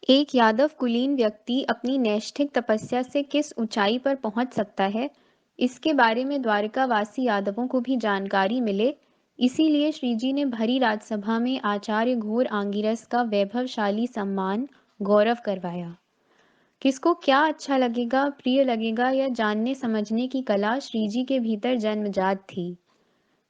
एक यादव कुलीन व्यक्ति अपनी नैष्ठिक तपस्या से किस ऊंचाई पर पहुंच सकता है, इसके बारे में द्वारकावासी यादवों को भी जानकारी मिले। इसीलिए श्रीजी ने भरी राजसभा में आचार्य घोर आंगिरस का वैभवशाली सम्मान गौरव करवाया। किसको क्या अच्छा लगेगा, प्रिय लगेगा, यह जानने समझने की कला श्रीजी के भीतर जन्मजात थी।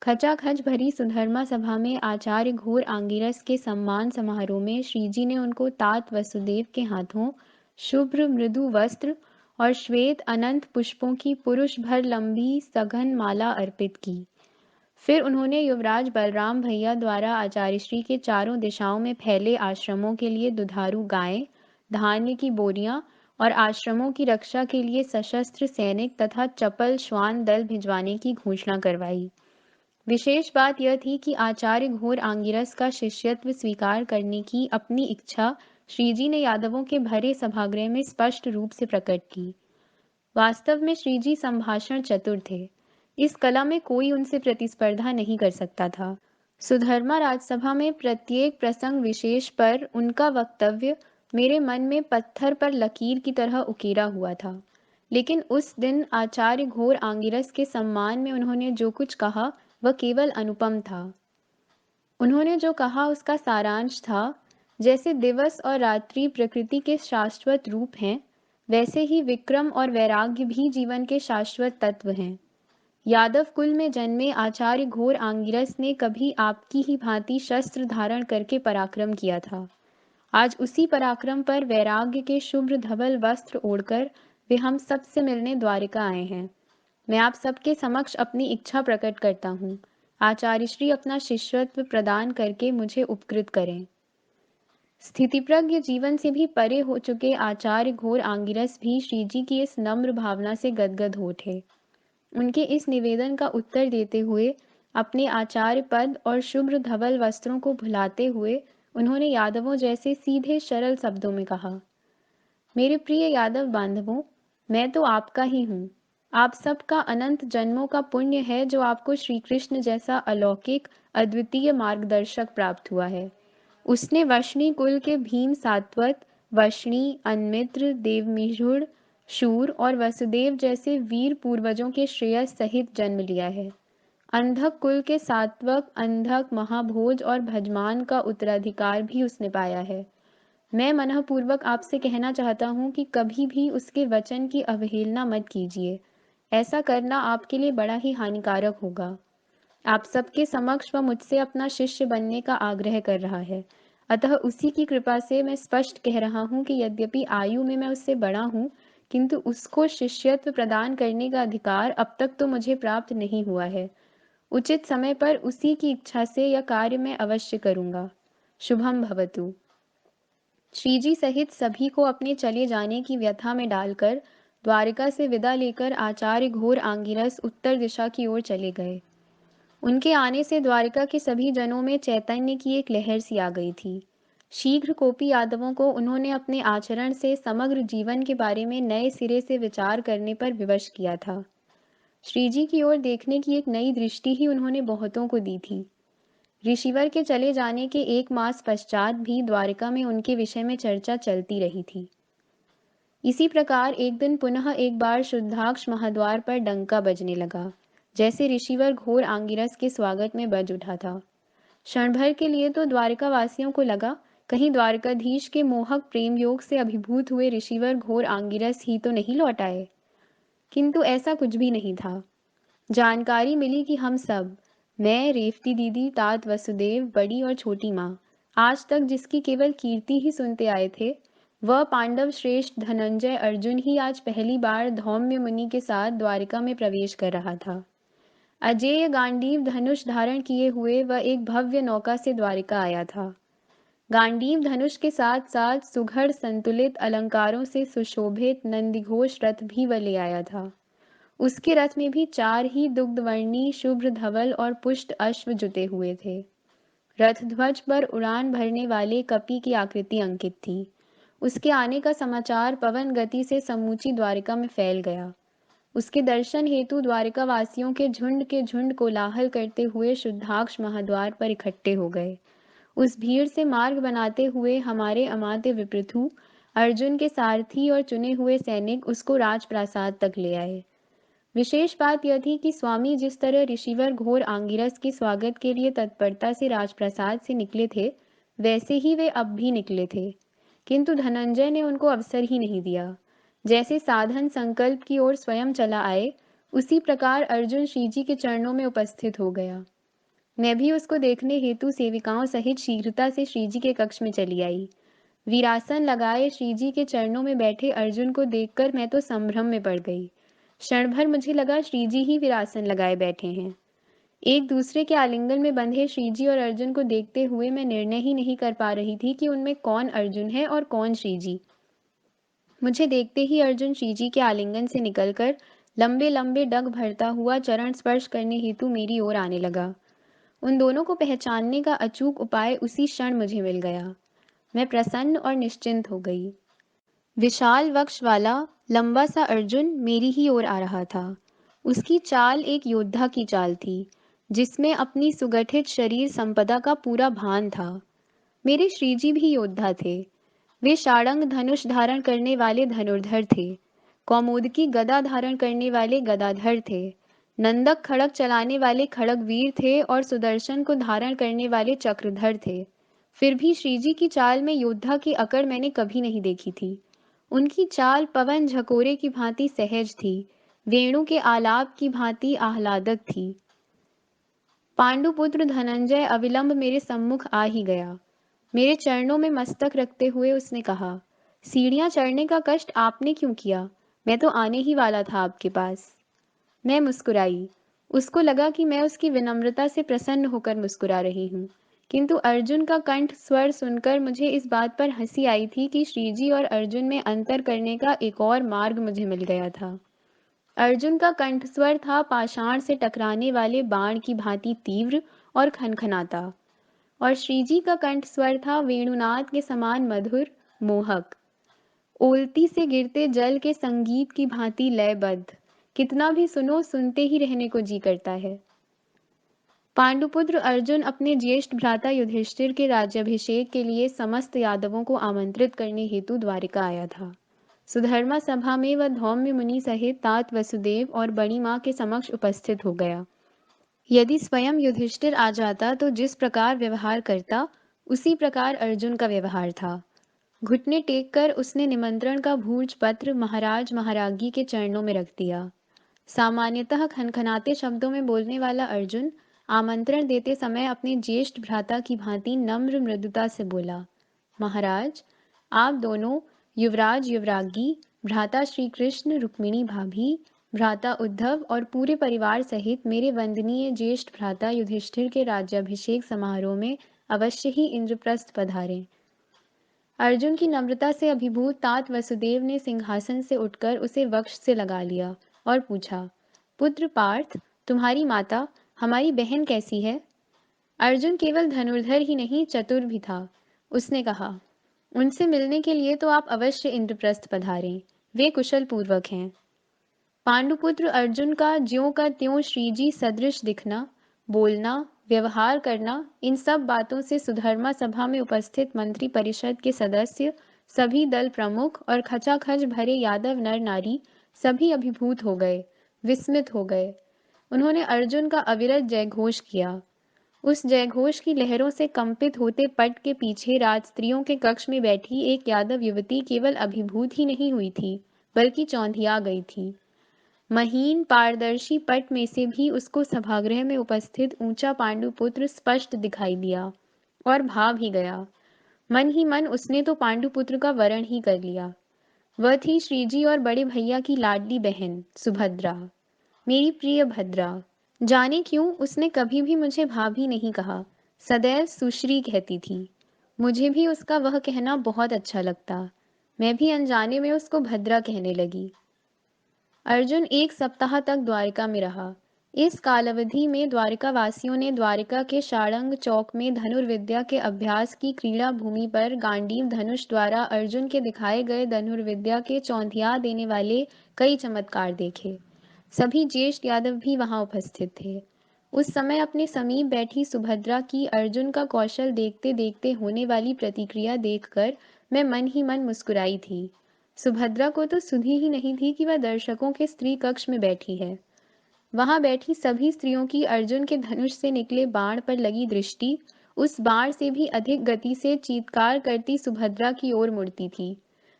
खचाखच भरी सुधर्मा सभा में आचार्य घोर आंगिरस के सम्मान समारोह में श्रीजी ने उनको तात वसुदेव के हाथों शुभ्र मृदु वस्त्र और श्वेत अनंत पुष्पों की पुरुष भर लंबी सघन माला अर्पित की। फिर उन्होंने युवराज बलराम भैया द्वारा आचार्य श्री के चारों दिशाओं में फैले आश्रमों के लिए दुधारू गायें, धान्य की बोरियां और आश्रमों की रक्षा के लिए सशस्त्र सैनिक तथा चपल श्वान दल भिजवाने की घोषणा करवाई। विशेष बात यह थी कि आचार्य घोर आंगिरस का शिष्यत्व स्वीकार करने की अपनी इच्छा श्रीजी ने यादवों के भरे सभागृह में स्पष्ट रूप से प्रकट की। वास्तव में श्रीजी संभाषण चतुर थे। इस कला में कोई उनसे प्रतिस्पर्धा नहीं कर सकता था। सुधर्मा राजसभा में प्रत्येक प्रसंग विशेष पर उनका वक्तव्य मेरे मन में पत्थर पर लकीर की तरह उकेरा हुआ था। लेकिन उस दिन आचार्य घोर आंगिरस के सम्मान में उन्होंने जो कुछ कहा वह केवल अनुपम था। उन्होंने जो कहा उसका सारांश था, जैसे दिवस और रात्रि प्रकृति के शाश्वत रूप हैं, वैसे ही विक्रम और वैराग्य भी जीवन के शाश्वत तत्व हैं। यादव कुल में जन्मे आचार्य घोर आंगिरस ने कभी आपकी ही भांति शस्त्र धारण करके पराक्रम किया था। आज उसी पराक्रम पर वैराग्य के शुभ्र धवल वस्त्र ओढ़कर वे हम सबसे मिलने द्वारिका आए हैं। मैं आप सबके समक्ष अपनी इच्छा प्रकट करता हूँ। आचार्य श्री अपना शिष्यत्व प्रदान करके मुझे उपकृत करें। स्थितिप्रज्ञ जीवन से भी परे हो चुके आचार्य घोर आंगिरस भी श्रीजी की इस नम्र भावना से गदगद हो उठे। उनके इस निवेदन का उत्तर देते हुए अपने आचार्य पद और शुभ्र धवल वस्त्रों को भुलाते हुए उन्होंने यादवों जैसे सीधे सरल शब्दों में कहा, मेरे प्रिय यादव बांधवों, मैं तो आपका ही हूँ। आप सबका अनंत जन्मों का पुण्य है जो आपको श्री कृष्ण जैसा अलौकिक अद्वितीय मार्गदर्शक प्राप्त हुआ है। उसने वशनी कुल के भीम सात्वत, वशनी, अन्मित्र, देवमिहुड़, शूर और वसुदेव जैसे वीर पूर्वजों के श्रेयस सहित जन्म लिया है। अंधक कुल के सात्वक, अंधक, महाभोज और भजमान का उत्तराधिकार भी उसने पाया है। मैं मनःपूर्वक आपसे कहना चाहता हूँ कि कभी भी उसके वचन की अवहेलना मत कीजिए। ऐसा करना आपके लिए बड़ा ही हानिकारक होगा। आप सबके समक्ष वह मुझसे अपना शिष्य बनने का आग्रह कर रहा है। अतः उसी की कृपा से मैं स्पष्ट कह रहा हूँ कि यद्यपि आयु में मैं उससे बड़ा हूँ, किंतु उसको शिष्यत्व प्रदान करने का अधिकार अब तक तो मुझे प्राप्त नहीं हुआ है। उचित समय पर उसी की इच्छा से यह कार्य मैं अवश्य करूँगा। शुभम भवतु। श्रीजी सहित सभी को अपने चले जाने की व्यथा में डालकर द्वारिका से विदा लेकर आचार्य घोर आंगिरस उत्तर दिशा की ओर चले गए। उनके आने से द्वारिका के सभी जनों में चैतन्य की एक लहर सी आ गई थी। शीघ्र कोपी यादवों को उन्होंने अपने आचरण से समग्र जीवन के बारे में नए सिरे से विचार करने पर विवश किया था। श्रीजी की ओर देखने की एक नई दृष्टि ही उन्होंने बहुतों को दी थी। ऋषिवर के चले जाने के 1 मास पश्चात भी द्वारिका में उनके विषय में चर्चा चलती रही थी। इसी प्रकार एक दिन पुनः एक बार शुद्धाक्ष महाद्वार पर डंका बजने लगा, जैसे ऋषिवर घोर आंगिरस के स्वागत में बज उठा था। क्षण भर के लिए तो द्वारिका वासियों को लगा कहीं द्वारकाधीश के मोहक प्रेम योग से अभिभूत हुए ऋषिवर घोर आंगिरस ही तो नहीं लौट आए। किंतु ऐसा कुछ भी नहीं था। जानकारी मिली कि हम सब, मैं, रेवती दीदी, तात वसुदेव, बड़ी और छोटी माँ, आज तक जिसकी केवल कीर्ति ही सुनते आए थे, वह पांडव श्रेष्ठ धनंजय अर्जुन ही आज पहली बार धौम्य मुनि के साथ द्वारिका में प्रवेश कर रहा था। अजेय गांडीव धनुष धारण किए हुए वह एक भव्य नौका से द्वारिका आया था। गांडीव धनुष के साथ साथ सुघड़ संतुलित अलंकारों से सुशोभित नंदीघोष रथ भी वह ले आया था। उसके रथ में भी 4 ही दुग्धवर्णी शुभ्र धवल और पुष्ट अश्व जुटे हुए थे। रथ ध्वज पर उड़ान भरने वाले कपि की आकृति अंकित थी। उसके आने का समाचार पवन गति से समूची द्वारिका में फैल गया। उसके दर्शन हेतु द्वारिका वासियों के झुंड कोलाहल करते हुए शुद्धाक्ष महाद्वार पर इकट्ठे हो गए। उस भीड़ से मार्ग बनाते हुए हमारे अमात्य विपृथु अर्जुन के सारथी और चुने हुए सैनिक उसको राजप्रासाद तक ले आए। विशेष बात यह थी कि स्वामी जिस तरह ऋषिवर घोर आंगिरस के स्वागत के लिए तत्परता से राजप्रासाद से निकले थे, वैसे ही वे अब भी निकले थे, किंतु धनंजय ने उनको अवसर ही नहीं दिया। जैसे साधन संकल्प की ओर स्वयं चला आए, उसी प्रकार अर्जुन श्रीजी के चरणों में उपस्थित हो गया। मैं भी उसको देखने हेतु सेविकाओं सहित शीघ्रता से श्रीजी के कक्ष में चली आई। वीरासन लगाए श्रीजी के चरणों में बैठे अर्जुन को देखकर मैं तो संभ्रम में पड़ गई। क्षण भर मुझे लगा श्रीजी ही वीरासन लगाए बैठे हैं। एक दूसरे के आलिंगन में बंधे श्रीजी और अर्जुन को देखते हुए मैं निर्णय ही नहीं कर पा रही थी कि उनमें कौन अर्जुन है और कौन श्रीजी। मुझे देखते ही अर्जुन श्रीजी के आलिंगन से निकलकर लंबे लंबे डग भरता हुआ चरण स्पर्श करने हेतु मेरी ओर आने लगा। उन दोनों को पहचानने का अचूक उपाय उसी क्षण मुझे मिल गया। मैं प्रसन्न और निश्चिंत हो गई। विशाल वक्ष वाला लंबा सा अर्जुन मेरी ही ओर आ रहा था। उसकी चाल एक योद्धा की चाल थी, जिसमें अपनी सुगठित शरीर संपदा का पूरा भान था। मेरे श्रीजी भी योद्धा थे। वे शाड़ंग धनुष धारण करने वाले धनुर्धर थे, कौमुदकी गदा धारण करने वाले गदाधर थे, नंदक खड़ग चलाने वाले खड़गवीर थे और सुदर्शन को धारण करने वाले चक्रधर थे। फिर भी श्रीजी की चाल में योद्धा की अकड़ मैंने कभी नहीं देखी थी। उनकी चाल पवन झकोरे की भांति सहज थी, वेणु के आलाप की भांति आह्लादक थी। पांडुपुत्र धनंजय अविलंब मेरे सम्मुख आ ही गया। मेरे चरणों में मस्तक रखते हुए उसने कहा, सीढ़ियां चढ़ने का कष्ट आपने क्यों किया? मैं तो आने ही वाला था आपके पास। मैं मुस्कुराई। उसको लगा कि मैं उसकी विनम्रता से प्रसन्न होकर मुस्कुरा रही हूँ, किंतु अर्जुन का कंठ स्वर सुनकर मुझे इस बात पर हंसी आई थी कि श्रीजी और अर्जुन में अंतर करने का एक और मार्ग मुझे मिल गया था। अर्जुन का कंठ स्वर था पाषाण से टकराने वाले बाण की भांति तीव्र और खनखनाता, और श्रीजी का कंठ स्वर था वेणुनाद के समान मधुर, मोहक, ओलती से गिरते जल के संगीत की भांति लयबद्ध। कितना भी सुनो, सुनते ही रहने को जी करता है। पांडुपुत्र अर्जुन अपने ज्येष्ठ भ्राता युधिष्ठिर के राज्याभिषेक के लिए समस्त यादवों को आमंत्रित करने हेतु द्वारिका आया था। सुधर्मा सभा में वह धौम्य मुनि सहित तात वसुदेव और बड़ी माँ के समक्ष उपस्थित हो गया। यदि स्वयं युधिष्ठिर आ जाता तो जिस प्रकार व्यवहार करता, उसी प्रकार अर्जुन का व्यवहार था। घुटने टेक कर उसने निमंत्रण का भूर्ज पत्र महाराज महारागी के चरणों में रख दिया। सामान्यतः खनखनाते शब्दों में बोलने वाला अर्जुन आमंत्रण देते समय अपने ज्येष्ठ भ्राता की भांति नम्र मृदुता से बोला, महाराज, आप दोनों युवराज युवरागी, भ्राता श्री कृष्ण, रुक्मिणी भाभी, भ्राता उद्धव और पूरे परिवार सहित मेरे वंदनीय ज्येष्ठ भ्राता युधिष्ठिर के राज्याभिषेक समारोह में अवश्य ही इंद्रप्रस्थ पधारें। अर्जुन की नम्रता से अभिभूत तात वसुदेव ने सिंहासन से उठकर उसे वक्ष से लगा लिया और पूछा, पुत्र पार्थ, तुम्हारी माता, हमारी बहन कैसी है? अर्जुन केवल धनुर्धर ही नहीं, चतुर भी था। उसने कहा, उनसे मिलने के लिए तो आप अवश्य इंद्रप्रस्थ पधारें, वे कुशल पूर्वक हैं। पांडुपुत्र अर्जुन का ज्यों का त्यों श्रीजी सदृश दिखना, बोलना, व्यवहार करना, इन सब बातों से सुधर्मा सभा में उपस्थित मंत्री परिषद के सदस्य, सभी दल प्रमुख और खचाखच भरे यादव नर नारी सभी अभिभूत हो गए, विस्मित हो गए। उन्होंने अर्जुन का अविरत जयघोष किया। उस जयघोष की लहरों से कंपित होते पट के पीछे राजस्त्रियों के कक्ष में बैठी एक यादव युवती केवल अभिभूत ही नहीं हुई थी, बल्कि चौंधिया गई थी। महीन पारदर्शी पट में से भी उसको सभागृह में उपस्थित ऊंचा पांडुपुत्र स्पष्ट दिखाई दिया और भाव ही गया। मन ही मन उसने तो पांडुपुत्र का वरण ही कर लिया। वह थी श्रीजी और बड़े भैया की लाडली बहन सुभद्रा, मेरी प्रिय भद्रा। जाने क्यों उसने कभी भी मुझे भाभी नहीं कहा, सदैव सुश्री कहती थी। मुझे भी उसका वह कहना बहुत अच्छा लगता। मैं भी अनजाने में उसको भद्रा कहने लगी। अर्जुन 1 सप्ताह तक द्वारिका में रहा। इस कालावधि में द्वारिका वासियों ने द्वारिका के शाड़ंग चौक में धनुर्विद्या के अभ्यास की क्रीड़ा भूमि पर गांडीव धनुष द्वारा अर्जुन के दिखाए गए धनुर्विद्या के चौंधिया देने वाले कई चमत्कार देखे। सभी ज्येष्ठ यादव भी वहां उपस्थित थे। उस समय अपने समीप बैठी सुभद्रा की अर्जुन का कौशल देखते देखते होने वाली प्रतिक्रिया देखकर मैं मन ही मन मुस्कुराई थी। सुभद्रा को तो सुधी ही नहीं थी कि वह दर्शकों के स्त्री कक्ष में बैठी है। वहां बैठी सभी स्त्रियों की अर्जुन के धनुष से निकले बाण पर लगी दृष्टि उस बाण से भी अधिक गति से चीत्कार करती सुभद्रा की ओर मुड़ती थी।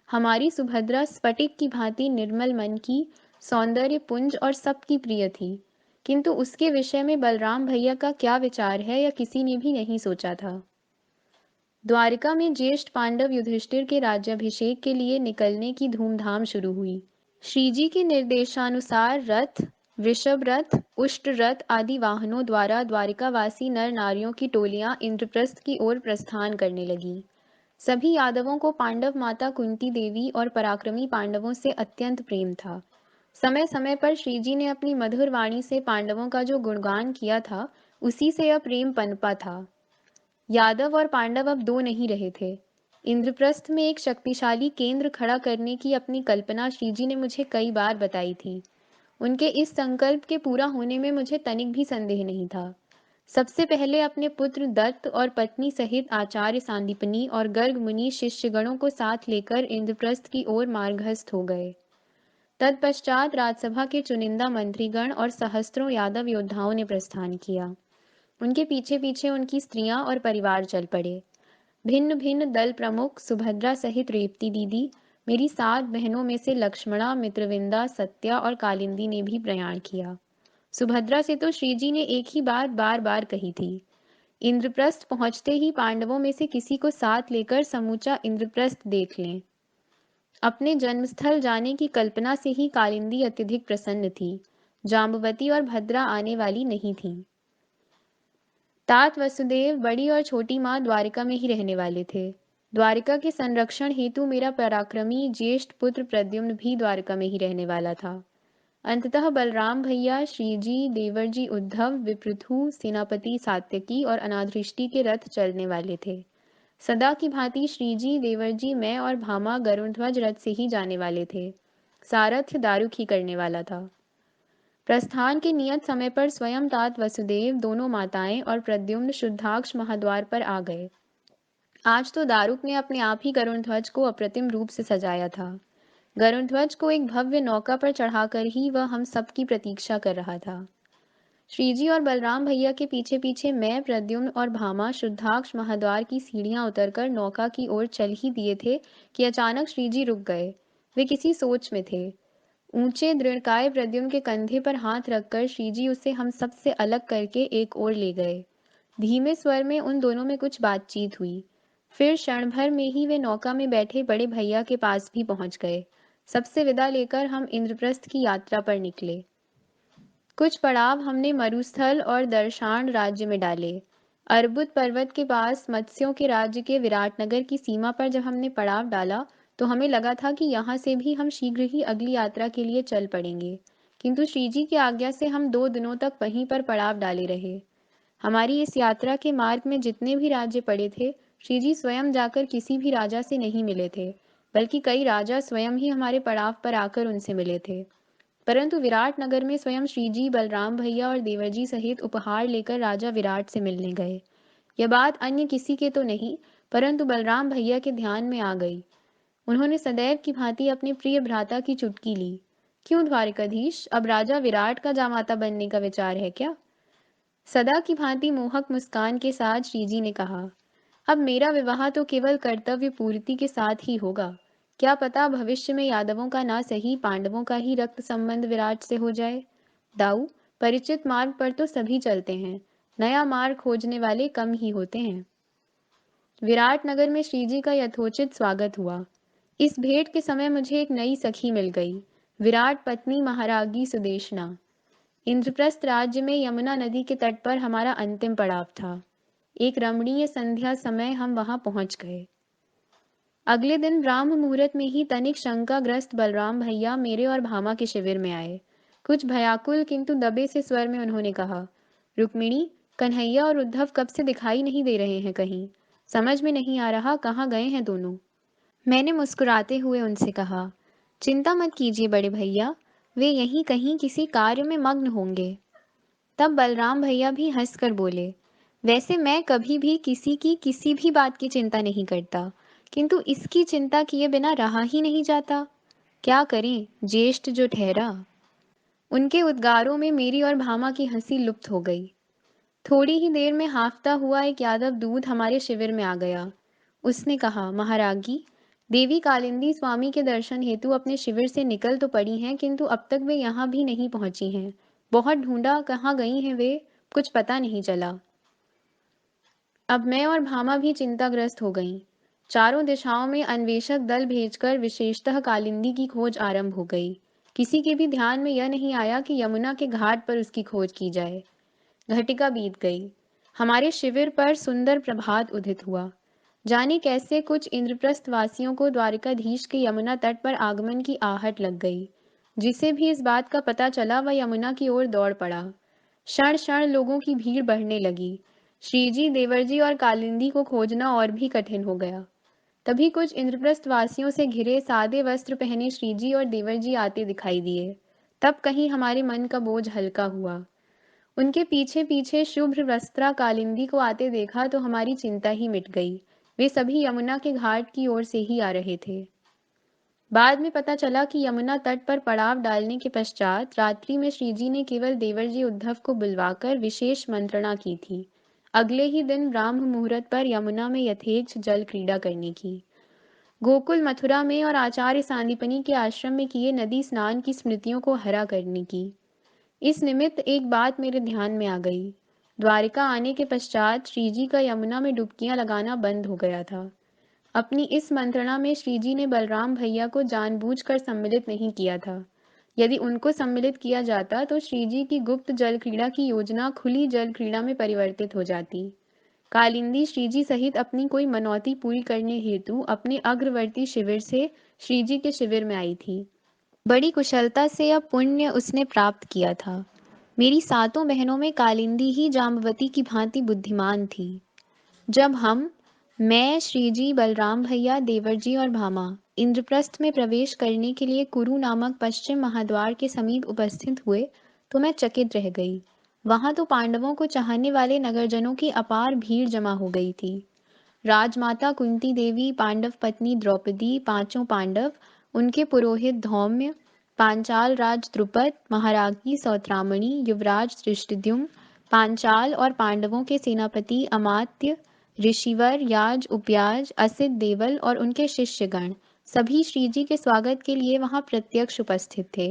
हमारी सुभद्रा स्फटिक की भांति निर्मल मन की, सौंदर्य पुंज और सबकी प्रिय थी, किंतु उसके विषय में बलराम भैया का क्या विचार है यह किसी ने भी नहीं सोचा था। द्वारिका में ज्येष्ठ पांडव युधिष्ठिर के राज्याभिषेक के लिए निकलने की धूमधाम शुरू हुई। श्रीजी के निर्देशानुसार रथ, वृषभ रथ, उष्ट रथ आदि वाहनों द्वारा द्वारिकावासी नर नारियों की टोलियां इंद्रप्रस्थ की ओर प्रस्थान करने लगी। सभी यादवों को पांडव माता कुंती देवी और पराक्रमी पांडवों से अत्यंत प्रेम था। समय समय पर श्रीजी ने अपनी मधुर वाणी से पांडवों का जो गुणगान किया था, उसी से यह प्रेम पनपा था। यादव और पांडव अब दो नहीं रहे थे। इंद्रप्रस्थ में एक शक्तिशाली केंद्र खड़ा करने की अपनी कल्पना श्रीजी ने मुझे कई बार बताई थी। उनके इस संकल्प के पूरा होने में मुझे तनिक भी संदेह नहीं था। सबसे पहले अपने पुत्र दत्त और पत्नी सहित आचार्य सांदीपनी और गर्ग मुनि शिष्यगणों को साथ लेकर इंद्रप्रस्थ की ओर मार्गस्थ हो गए। तत्पश्चात राजसभा के चुनिंदा मंत्रीगण और सहस्त्रों यादव योद्धाओं ने प्रस्थान किया। उनके पीछे पीछे उनकी स्त्रियां और परिवार चल पड़े। भिन्न भिन्न दल प्रमुख सुभद्रा सहित रेवती दीदी, मेरी 7 बहनों में से लक्ष्मणा, मित्रविंदा, सत्या और कालिंदी ने भी प्रयाण किया। सुभद्रा से तो श्रीजी ने एक ही बात बार बार कही थी, इंद्रप्रस्थ पहुंचते ही पांडवों में से किसी को साथ लेकर समूचा इंद्रप्रस्थ देख लें। अपने जन्मस्थल जाने की कल्पना से ही कालिंदी अत्यधिक प्रसन्न थी। जाम्बवती और भद्रा आने वाली नहीं थीं। तात वसुदेव, बड़ी और छोटी माँ द्वारिका में ही रहने वाले थे। द्वारिका के संरक्षण हेतु मेरा पराक्रमी ज्येष्ठ पुत्र प्रद्युम्न भी द्वारिका में ही रहने वाला था। अंततः बलराम भैया, श्रीजी, देवरजी उद्धव, विपृथु, सेनापति सात्यकी और अनाधृष्टि के रथ चलने वाले थे। सदा की भांति श्रीजी, देवरजी, मैं और भामा गरुड़ध्वज रथ से ही जाने वाले थे। सारथ्य दारुक ही करने वाला था। प्रस्थान के नियत समय पर स्वयं तात वसुदेव, दोनों माताएं और प्रद्युम्न शुद्धाक्ष महाद्वार पर आ गए। आज तो दारुक ने अपने आप ही गरुड़ध्वज को अप्रतिम रूप से सजाया था। गरुड़ध्वज को एक भव्य नौका पर चढ़ाकर ही वह हम सबकी प्रतीक्षा कर रहा था। श्रीजी और बलराम भैया के पीछे पीछे मैं, प्रद्युम्न और भामा शुद्धाक्ष महाद्वार की सीढ़ियां उतरकर नौका की ओर चल ही दिए थे कि अचानक श्रीजी रुक गए। वे किसी सोच में थे। ऊंचे दृढ़काय प्रद्युम्न के कंधे पर हाथ रखकर श्रीजी उसे हम सब से अलग करके एक ओर ले गए। धीमे स्वर में उन दोनों में कुछ बातचीत हुई। फिर क्षण भर में ही वे नौका में बैठे बड़े भैया के पास भी पहुंच गए। सबसे विदा लेकर हम इंद्रप्रस्थ की यात्रा पर निकले। कुछ पड़ाव हमने मरुस्थल और दर्शान राज्य में डाले। अर्बुद पर्वत के पास मत्स्यों के राज्य के विराटनगर की सीमा पर जब हमने पड़ाव डाला तो हमें लगा था कि यहाँ से भी हम शीघ्र ही अगली यात्रा के लिए चल पड़ेंगे, किंतु श्रीजी की आज्ञा से हम 2 दिनों तक वहीं पर पड़ाव डाले रहे। हमारी इस यात्रा के मार्ग में जितने भी राज्य पड़े थे, श्रीजी स्वयं जाकर किसी भी राजा से नहीं मिले थे, बल्कि कई राजा स्वयं ही हमारे पड़ाव पर आकर उनसे मिले थे। परंतु विराट नगर में स्वयं श्रीजी, बलराम भैया और देवरजी सहित उपहार लेकर राजा विराट से मिलने गए। यह बात अन्य किसी के तो नहीं, परंतु बलराम भैया के ध्यान में आ गई। उन्होंने सदैव की भांति अपने प्रिय भ्राता की चुटकी ली। क्यों द्वारिकाधीश, अब राजा विराट का जामाता बनने का विचार है क्या? सदा की भांति मोहक मुस्कान के साथ श्रीजी ने कहा, अब मेरा विवाह तो केवल कर्तव्य पूर्ति के साथ ही होगा। क्या पता भविष्य में यादवों का ना सही पांडवों का ही रक्त संबंध विराट से हो जाए। दाऊ, परिचित मार्ग पर तो सभी चलते हैं, नया मार्ग खोजने वाले कम ही होते हैं। विराट नगर में श्रीजी का यथोचित स्वागत हुआ। इस भेंट के समय मुझे एक नई सखी मिल गई, विराट पत्नी महारागी सुदेशना। इंद्रप्रस्थ राज्य में यमुना नदी के तट पर हमारा अंतिम पड़ाव था। एक रमणीय संध्या समय हम वहां पहुंच गए। अगले दिन ब्राह्म मुहूर्त में ही तनिक शंकाग्रस्त बलराम भैया मेरे और भामा के शिविर में आए। कुछ भयाकुल किंतु दबे से स्वर में उन्होंने कहा, रुक्मिणी, कन्हैया और उद्धव कब से दिखाई नहीं दे रहे हैं कहीं। समझ में नहीं आ रहा कहाँ गए हैं दोनों। मैंने मुस्कुराते हुए उनसे कहा, चिंता मत कीजिए बड़े भैया, वे यहीं कहीं किसी कार्य में मग्न होंगे। तब बलराम भैया भी हंसकर बोले, वैसे मैं कभी भी किसी की किसी भी बात की चिंता नहीं करता, किंतु इसकी चिंता किए बिना रहा ही नहीं जाता। क्या करें, ज्येष्ठ जो ठहरा। उनके उद्गारों में मेरी और भामा की हंसी लुप्त हो गई। थोड़ी ही देर में हाँफता हुआ एक यादव दूत हमारे शिविर में आ गया। उसने कहा, महारागी, देवी कालिंदी स्वामी के दर्शन हेतु अपने शिविर से निकल तो पड़ी हैं, किंतु अब तक वे यहाँ भी नहीं पहुंची हैं। बहुत ढूंढा, कहाँ गई हैं वे, कुछ पता नहीं चला। अब मैं और भामा भी चिंताग्रस्त हो गईं। चारों दिशाओं में अन्वेषक दल भेजकर विशेषतः कालिंदी की खोज आरंभ हो गई। किसी के भी ध्यान में यह नहीं आया कि यमुना के घाट पर उसकी खोज की जाए। घटिका बीत गई। हमारे शिविर पर सुंदर प्रभात उदित हुआ। जाने कैसे कुछ इंद्रप्रस्थ वासियों को द्वारिकाधीश के यमुना तट पर आगमन की आहट लग गई। जिसे भी इस बात का पता चला वह यमुना की ओर दौड़ पड़ा। क्षण क्षण लोगों की भीड़ बढ़ने लगी। श्रीजी, देवरजी और कालिंदी को खोजना और भी कठिन हो गया। तभी कुछ इंद्रप्रस्थ वासियों से घिरे सादे वस्त्र पहने श्रीजी और देवरजी आते दिखाई दिए। तब कहीं हमारे मन का बोझ हल्का हुआ। उनके पीछे पीछे शुभ्र वस्त्रा कालिंदी को आते देखा तो हमारी चिंता ही मिट गई। वे सभी यमुना के घाट की ओर से ही आ रहे थे। बाद में पता चला कि यमुना तट पर पड़ाव डालने के पश्चात रात्रि में श्रीजी ने केवल देवरजी उद्धव को बुलवाकर विशेष मंत्रणा की थी, अगले ही दिन ब्राह्म मुहूर्त पर यमुना में यथेच्छ जल क्रीड़ा करने की। गोकुल मथुरा में और आचार्य सांदीपनी के आश्रम में किए नदी स्नान की स्मृतियों को हरा करने की। इस निमित्त एक बात मेरे ध्यान में आ गई। द्वारिका आने के पश्चात श्रीजी का यमुना में डुबकियां लगाना बंद हो गया था। अपनी इस मंत्रणा में श्रीजी ने बलराम भैया को जानबूझकर सम्मिलित नहीं किया था। यदि उनको सम्मिलित किया जाता तो श्रीजी की गुप्त जल क्रीड़ा की योजना खुली जल क्रीड़ा में परिवर्तित हो जाती। कालिंदी श्रीजी सहित अपनी कोई मनौती पूरी करने हेतु अपने अग्रवर्ती शिविर से श्रीजी के शिविर में आई थी। बड़ी कुशलता से यह पुण्य उसने प्राप्त किया था। मेरी सातों बहनों में कालिंदी ही जाम्बवती की भांति बुद्धिमान थी। जब मैं, श्रीजी, बलराम भैया, देवरजी और भामा इंद्रप्रस्थ में प्रवेश करने के लिए कुरु नामक पश्चिम महाद्वार के समीप उपस्थित हुए तो मैं चकित रह गई। वहां तो पांडवों को चाहने वाले नगरजनों की अपार भीड़ जमा हो गई थी। राजमाता कुंती देवी, पांडव पत्नी द्रौपदी, पांचों पांडव, उनके पुरोहित धौम्य, पांचाल राज द्रुपद, महारानी सौत्रामणि, युवराज धृष्टद्युम्न, पांचाल और पांडवों के सेनापति अमात्य, ऋषिवर, याज, उपयाज, असित देवल और उनके शिष्यगण सभी श्रीजी के स्वागत के लिए वहां प्रत्यक्ष उपस्थित थे।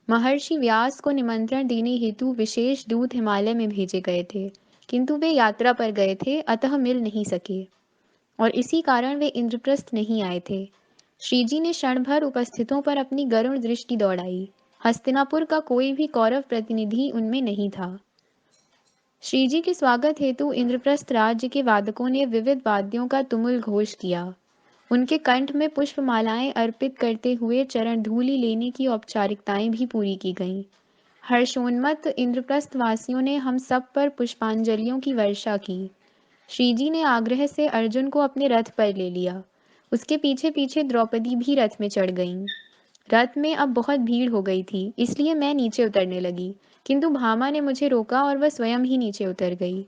महर्षि व्यास को निमंत्रण देने हेतु विशेष दूत हिमालय में भेजे गए थे, किंतु वे यात्रा पर गए थे, अतः मिल नहीं सके और इसी कारण वे इंद्रप्रस्थ नहीं आए थे। श्रीजी ने क्षण भर उपस्थितों पर अपनी गरुण दृष्टि दौड़ाई। हस्तिनापुर का कोई भी कौरव प्रतिनिधि उनमें नहीं था। श्रीजी के स्वागत हेतु इंद्रप्रस्थ राज्य के वादकों ने विविध वाद्यों का तुमुल घोष किया। उनके कंठ में पुष्पमालाएं अर्पित करते हुए चरण धूलि लेने की औपचारिकताएं भी पूरी की गईं। हर्षोन्मत्त इंद्रप्रस्थ वासियों ने हम सब पर पुष्पांजलियों की वर्षा की। श्रीजी ने आग्रह से अर्जुन को अपने रथ पर ले लिया। उसके पीछे पीछे द्रौपदी भी रथ में चढ़ गईं। रथ में अब बहुत भीड़ हो गई थी, इसलिए मैं नीचे उतरने लगी, किंतु भामा ने मुझे रोका और वह स्वयं ही नीचे उतर गई।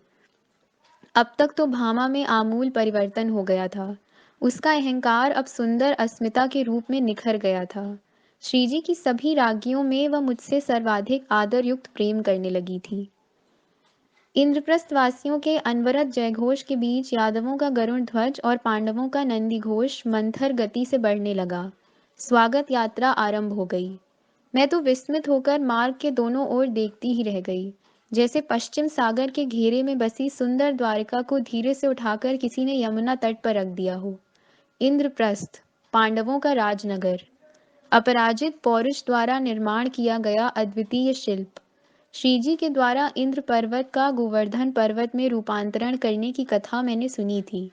अब तक तो भामा में आमूल परिवर्तन हो गया था। उसका अहंकार अब सुंदर अस्मिता के रूप में निखर गया था। श्रीजी की सभी राज्ञियों में वह मुझसे सर्वाधिक आदर युक्त प्रेम करने लगी थी। इंद्रप्रस्थ वासियों के अनवरत जयघोष के बीच यादवों का गरुड़ ध्वज और पांडवों का नंदी घोष मंथर गति से बढ़ने लगा। स्वागत यात्रा आरंभ हो गई। मैं तो विस्मित होकर मार्ग के दोनों ओर देखती ही रह गई, जैसे पश्चिम सागर के घेरे में बसी सुंदर द्वारिका को धीरे से उठाकर किसी ने यमुना तट पर रख दिया हो। इंद्रप्रस्थ, पांडवों का राजनगर, अपराजित पौरुष द्वारा निर्माण किया गया अद्वितीय शिल्प। श्रीजी के द्वारा इंद्र पर्वत का गोवर्धन पर्वत में रूपांतरण करने की कथा मैंने सुनी थी।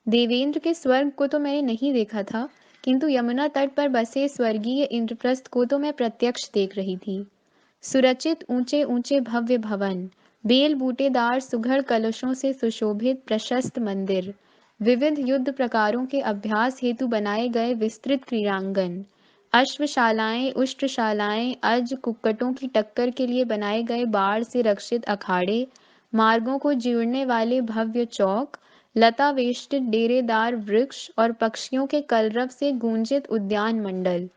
देवेंद्र के स्वर्ग को तो मैंने नहीं देखा था, किंतु यमुना तट पर बसे स्वर्गीय इंद्रप्रस्थ को तो मैं प्रत्यक्ष देख रही थी। सुरचित ऊंचे ऊंचे भव्य भवन, बेल बूटेदार सुघड़ कलशों से सुशोभित प्रशस्त मंदिर, विविध युद्ध प्रकारों के अभ्यास हेतु बनाए गए विस्तृत क्रीड़ांगन, अश्वशालाएं, उष्ट्रशालाएं, अज कुक्कटों की टक्कर के लिए बनाए गए बाढ़ से रक्षित अखाड़े, मार्गों को जीड़ने वाले भव्य चौक, लता वेष्टित डेरेदार वृक्ष और पक्षियों के कलरव से गूंजित उद्यान मंडल,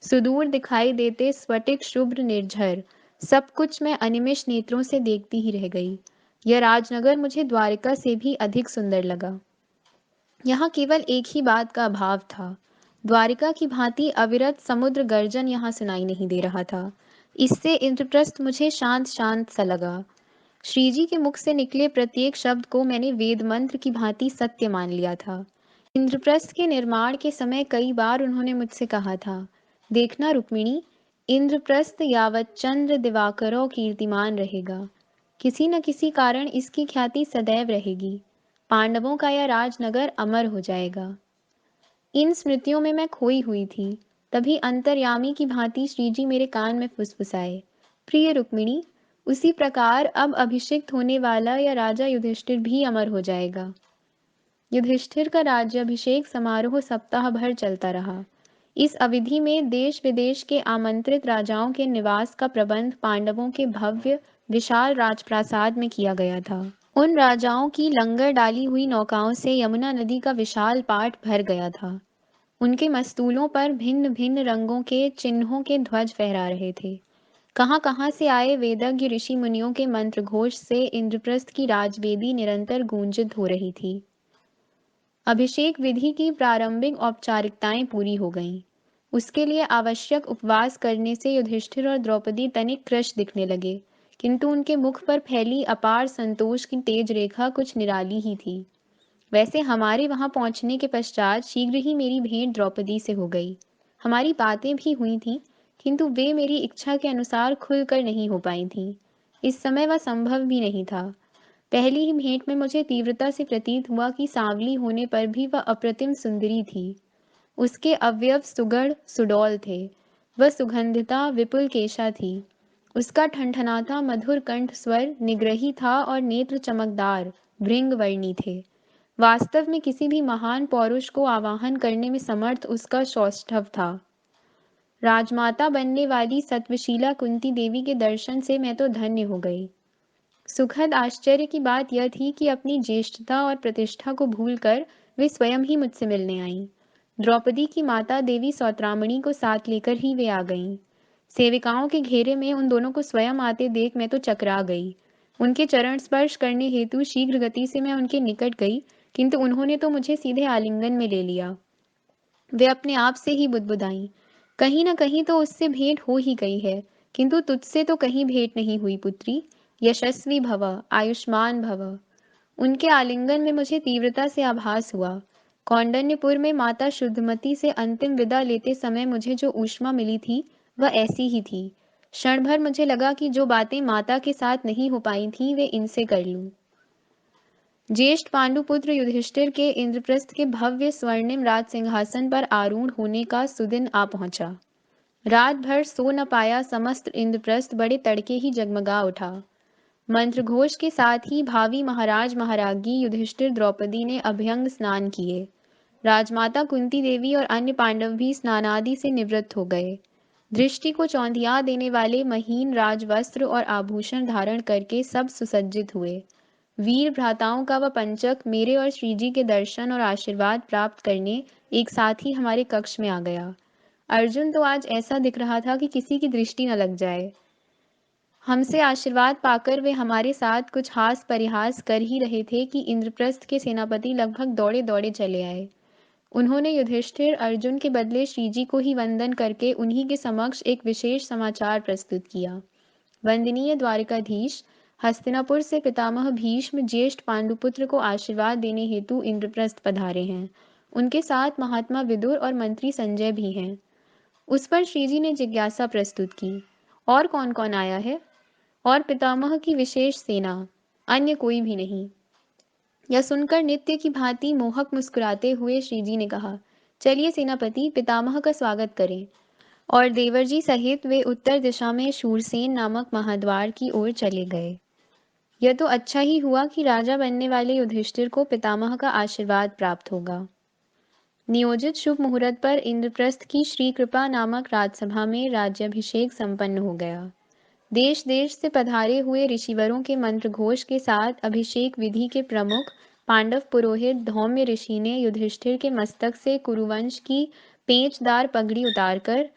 सुदूर दिखाई देते स्फटिक शुभ्र निर्झर, सब कुछ मैं अनिमिष नेत्रों से देखती ही रह गई। यह राजनगर मुझे द्वारिका से भी अधिक सुंदर लगा। यहाँ केवल एक ही बात का अभाव था। द्वारिका की भांति अविरत समुद्र गर्जन यहाँ सुनाई नहीं दे रहा था। इससे इंद्रप्रस्थ मुझे शांत शांत सा लगा। श्रीजी के मुख से निकले प्रत्येक शब्द को मैंने वेद मंत्र की भांति सत्य मान लिया था। इंद्रप्रस्थ के निर्माण के समय कई बार उन्होंने मुझसे कहा था, देखना रुक्मिणी, इंद्रप्रस्थ यावत चंद्र दिवाकरों कीर्तिमान रहेगा। किसी न किसी कारण इसकी ख्याति सदैव रहेगी। पांडवों का यह राजनगर अमर हो जाएगा। इन स्मृतियों में मैं खोई हुई थी। तभी अंतर्यामी की भांति श्रीजी मेरे कान में फुसफुसाए, प्रिय रुक्मिणी, उसी प्रकार अब अभिषिक्त होने वाला या राजा युधिष्ठिर भी अमर हो जाएगा। युधिष्ठिर का राज्याभिषेक समारोह सप्ताह भर चलता रहा। इस अवधि में देश विदेश के आमंत्रित राजाओं के निवास का प्रबंध पांडवों के भव्य विशाल राजप्रासाद में किया गया था। उन राजाओं की लंगर डाली हुई नौकाओं से यमुना नदी का विशाल पाट भर गया था। उनके मस्तूलों पर भिन्न भिन्न रंगों के चिन्हों के ध्वज फहरा रहे थे। कहाँ कहाँ से आए वेदज्ञ ऋषि मुनियों के मंत्र घोष से इंद्रप्रस्थ की राजवेदी निरंतर गूंजित हो रही थी। अभिषेक विधि की प्रारंभिक औपचारिकताएं पूरी हो गईं। उसके लिए आवश्यक उपवास करने से युधिष्ठिर और द्रौपदी तनिक कृश दिखने लगे, किंतु उनके मुख पर फैली अपार संतोष की तेज रेखा कुछ निराली ही थी। वैसे हमारे वहां पहुंचने के पश्चात शीघ्र ही मेरी भेंट द्रौपदी से हो गई। हमारी बातें भी हुई थीं, किंतु वे मेरी इच्छा के अनुसार खुलकर नहीं हो पाई थीं। इस समय वह संभव भी नहीं था। पहली ही भेंट में मुझे तीव्रता से प्रतीत हुआ कि सांवली होने पर भी वह अप्रतिम सुंदरी थी। उसके अवयव सुगढ़ सुडौल थे। वह सुगंधिता विपुल केशा थी। उसका ठनठनाता मधुर कंठ स्वर निग्रही था और नेत्र चमकदार भृंगवर्णी थे। वास्तव में किसी भी महान पौरुष को आवाहन करने में समर्थ उसका सौष्ठव था। राजमाता बनने वाली सत्वशीला कुंती देवी के दर्शन से मैं तो धन्य हो गई। सुखद आश्चर्य की बात यह थी कि अपनी ज्येष्ठता और प्रतिष्ठा को भूलकर वे स्वयं ही मुझसे मिलने आईं। द्रौपदी की माता देवी सौत्रामणि को साथ लेकर ही वे आ गईं। सेविकाओं के घेरे में उन दोनों को स्वयं आते देख मैं तो चकरा गई। उनके चरण स्पर्श करने हेतु शीघ्र गति से मैं उनके निकट गई, किंतु उन्होंने तो मुझे सीधे आलिंगन में ले लिया। वे अपने आप से ही बुदबुदाईं, कहीं न कहीं तो उससे भेंट हो ही गई है, किंतु तुझसे तो कहीं भेंट नहीं हुई पुत्री। यशस्वी भव, आयुष्मान भव। उनके आलिंगन में मुझे तीव्रता से आभास हुआ। कौंडन्यपुर में माता शुद्धमती से अंतिम विदा लेते समय मुझे जो ऊष्मा मिली थी वह ऐसी ही थी। क्षण भर मुझे लगा कि जो बातें माता के साथ नहीं हो पाई थीं वे इनसे कर लूं। ज्येष्ठ पांडुपुत्र युधिष्ठिर के इंद्रप्रस्थ के भव्य स्वर्णिम राज सिंहासन पर आरूढ़ होने का सुदिन आ पहुंचा। रात भर सो न पाया समस्त इंद्रप्रस्थ बड़े तड़के ही जगमगा उठा। मंत्रघोष के साथ ही भावी महाराज महारागी युधिष्ठिर द्रौपदी ने अभ्यंग स्नान किए। राजमाता कुंती देवी और अन्य पांडव भी स्नानादि से निवृत्त हो गए। दृष्टि को चौंधिया देने वाले महीन राजवस्त्र और आभूषण धारण करके सब सुसज्जित हुए। वीर भ्राताओं का वह पंचक मेरे और श्रीजी के दर्शन और आशीर्वाद प्राप्त करने एक साथ ही हमारे कक्ष में आ गया। अर्जुन तो आज ऐसा दिख रहा था कि किसी की दृष्टि न लग जाए। हमसे आशीर्वाद पाकर वे हमारे साथ कुछ हास परिहास कर ही रहे थे कि इंद्रप्रस्थ के सेनापति लगभग दौड़े दौड़े चले आए। उन्होंने युधिष्ठिर अर्जुन के बदले श्रीजी को ही वंदन करके उन्हीं के समक्ष एक विशेष समाचार प्रस्तुत किया। वंदनीय द्वारिकाधीश, हस्तिनापुर से पितामह भीष्म ज्येष्ठ पांडुपुत्र को आशीर्वाद देने हेतु इंद्रप्रस्थ पधारे हैं। उनके साथ महात्मा विदुर और मंत्री संजय भी हैं। उस पर श्रीजी ने जिज्ञासा प्रस्तुत की, और कौन कौन आया है? और पितामह की विशेष सेना, अन्य कोई भी नहीं। यह सुनकर नित्य की भांति मोहक मुस्कुराते हुए श्रीजी ने कहा, चलिए सेनापति, पितामह का स्वागत करें। और देवरजी सहित वे उत्तर दिशा में शूरसेन नामक महाद्वार की ओर चले गए। यह तो अच्छा ही हुआ कि राजा बनने वाले युधिष्ठिर को पितामह का आशीर्वाद प्राप्त होगा। नियोजित शुभ मुहूर्त पर इंद्रप्रस्थ की श्री कृपा नामक राजसभा में राज्याभिषेक संपन्न हो गया। देश देश से पधारे हुए ऋषिवरों के मंत्र घोष के साथ अभिषेक विधि के प्रमुख पांडव पुरोहित धौम्य ऋषि ने युधिष्ठिर के मस्तक से कुरुवंश की पेंचदार पगड़ी उतारकर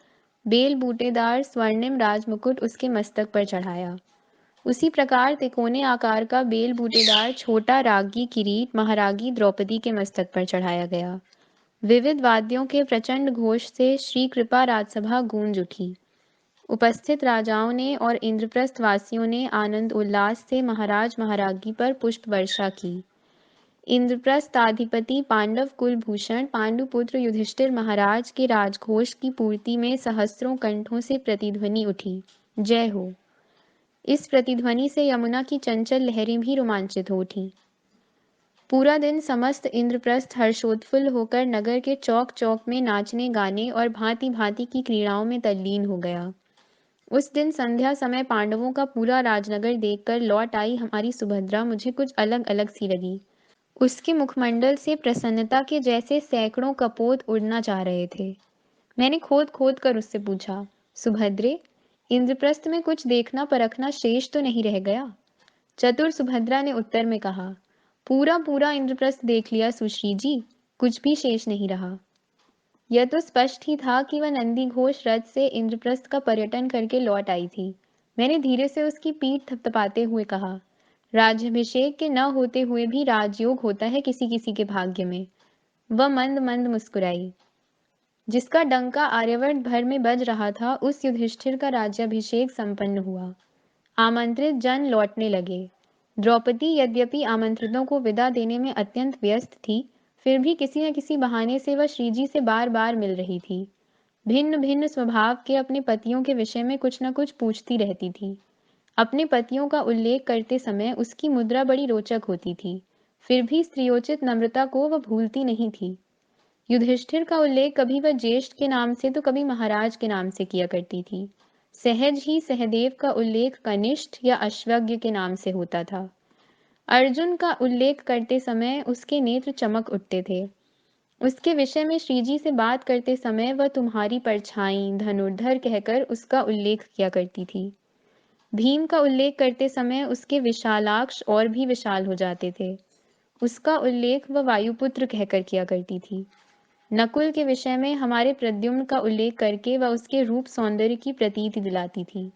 बेल बूटेदार स्वर्णिम राजमुकुट उसके मस्तक पर चढ़ाया। उसी प्रकार तिकोने आकार का बेल बूटेदार छोटा रागी किरीट महारागी द्रौपदी के मस्तक पर चढ़ाया गया। विविध वाद्यों के प्रचंड घोष से श्री कृपा राजसभा गूंज उठी। उपस्थित राजाओं ने और इंद्रप्रस्थ वासियों ने आनंद उल्लास से महाराज महारागी पर पुष्प वर्षा की। इंद्रप्रस्थाधिपति पांडव कुलभूषण पांडुपुत्र युधिष्ठिर महाराज के राजघोष की पूर्ति में सहस्रों कंठों से प्रतिध्वनि उठी, जय हो। इस प्रतिध्वनि से यमुना की चंचल लहरें भी रोमांचित हो उठी। पूरा दिन समस्त इंद्रप्रस्थ हर्षोत्फुल्ल होकर नगर के चौक चौक में नाचने गाने और भांति भांति की क्रीड़ाओं में तल्लीन हो गया। उस दिन संध्या समय पांडवों का पूरा राजनगर देखकर लौट आई हमारी सुभद्रा मुझे कुछ अलग अलग सी लगी। उसके मुखमंडल से प्रसन्नता के जैसे सैकड़ों कपोत उड़ना चाह रहे थे। मैंने खोद खोद कर उससे पूछा, सुभद्रे, इंद्रप्रस्थ में कुछ देखना परखना शेष तो नहीं रह गया? चतुर सुभद्रा ने उत्तर में कहा, पूरा पूरा इंद्रप्रस्थ देख लिया सुश्री जी, कुछ भी शेष नहीं रहा। यह तो स्पष्ट ही था कि वह नंदी घोष रथ से इंद्रप्रस्थ का पर्यटन करके लौट आई थी। मैंने धीरे से उसकी पीठ थपथपाते हुए कहा, राज्याभिषेक के न होते हुए भी राजयोग होता है किसी किसी के भाग्य में। वह मंद मंद मुस्कुराई। जिसका डंका आर्यवर्त भर में बज रहा था, उस युधिष्ठिर का राज्याभिषेक संपन्न हुआ। आमंत्रित जन लौटने लगे। द्रौपदी यद्यपि आमंत्रितों को विदा देने में अत्यंत व्यस्त थी, फिर भी किसी न किसी बहाने से वह श्रीजी से बार बार मिल रही थी। भिन्न भिन्न स्वभाव के अपने पतियों के विषय में कुछ न कुछ पूछती रहती थी। अपने पतियों का उल्लेख करते समय उसकी मुद्रा बड़ी रोचक होती थी, फिर भी स्त्रियोचित नम्रता को वह भूलती नहीं थी। युधिष्ठिर का उल्लेख कभी वह ज्येष्ठ के नाम से तो कभी महाराज के नाम से किया करती थी। सहज ही सहदेव का उल्लेख कनिष्ठ या अश्वज्ञ के नाम से होता था। अर्जुन का उल्लेख करते समय उसके नेत्र चमक उठते थे। उसके विषय में श्रीजी से बात करते समय वह तुम्हारी परछाई धनुर्धर कहकर उसका उल्लेख किया करती थी। भीम का उल्लेख करते समय उसके विशालाक्ष और भी विशाल हो जाते थे। उसका उल्लेख वह वायुपुत्र कहकर किया करती थी। नकुल के विषय में हमारे प्रद्युम्न का उल्लेख करके वह उसके रूप सौंदर्य की प्रतीति दिलाती थी।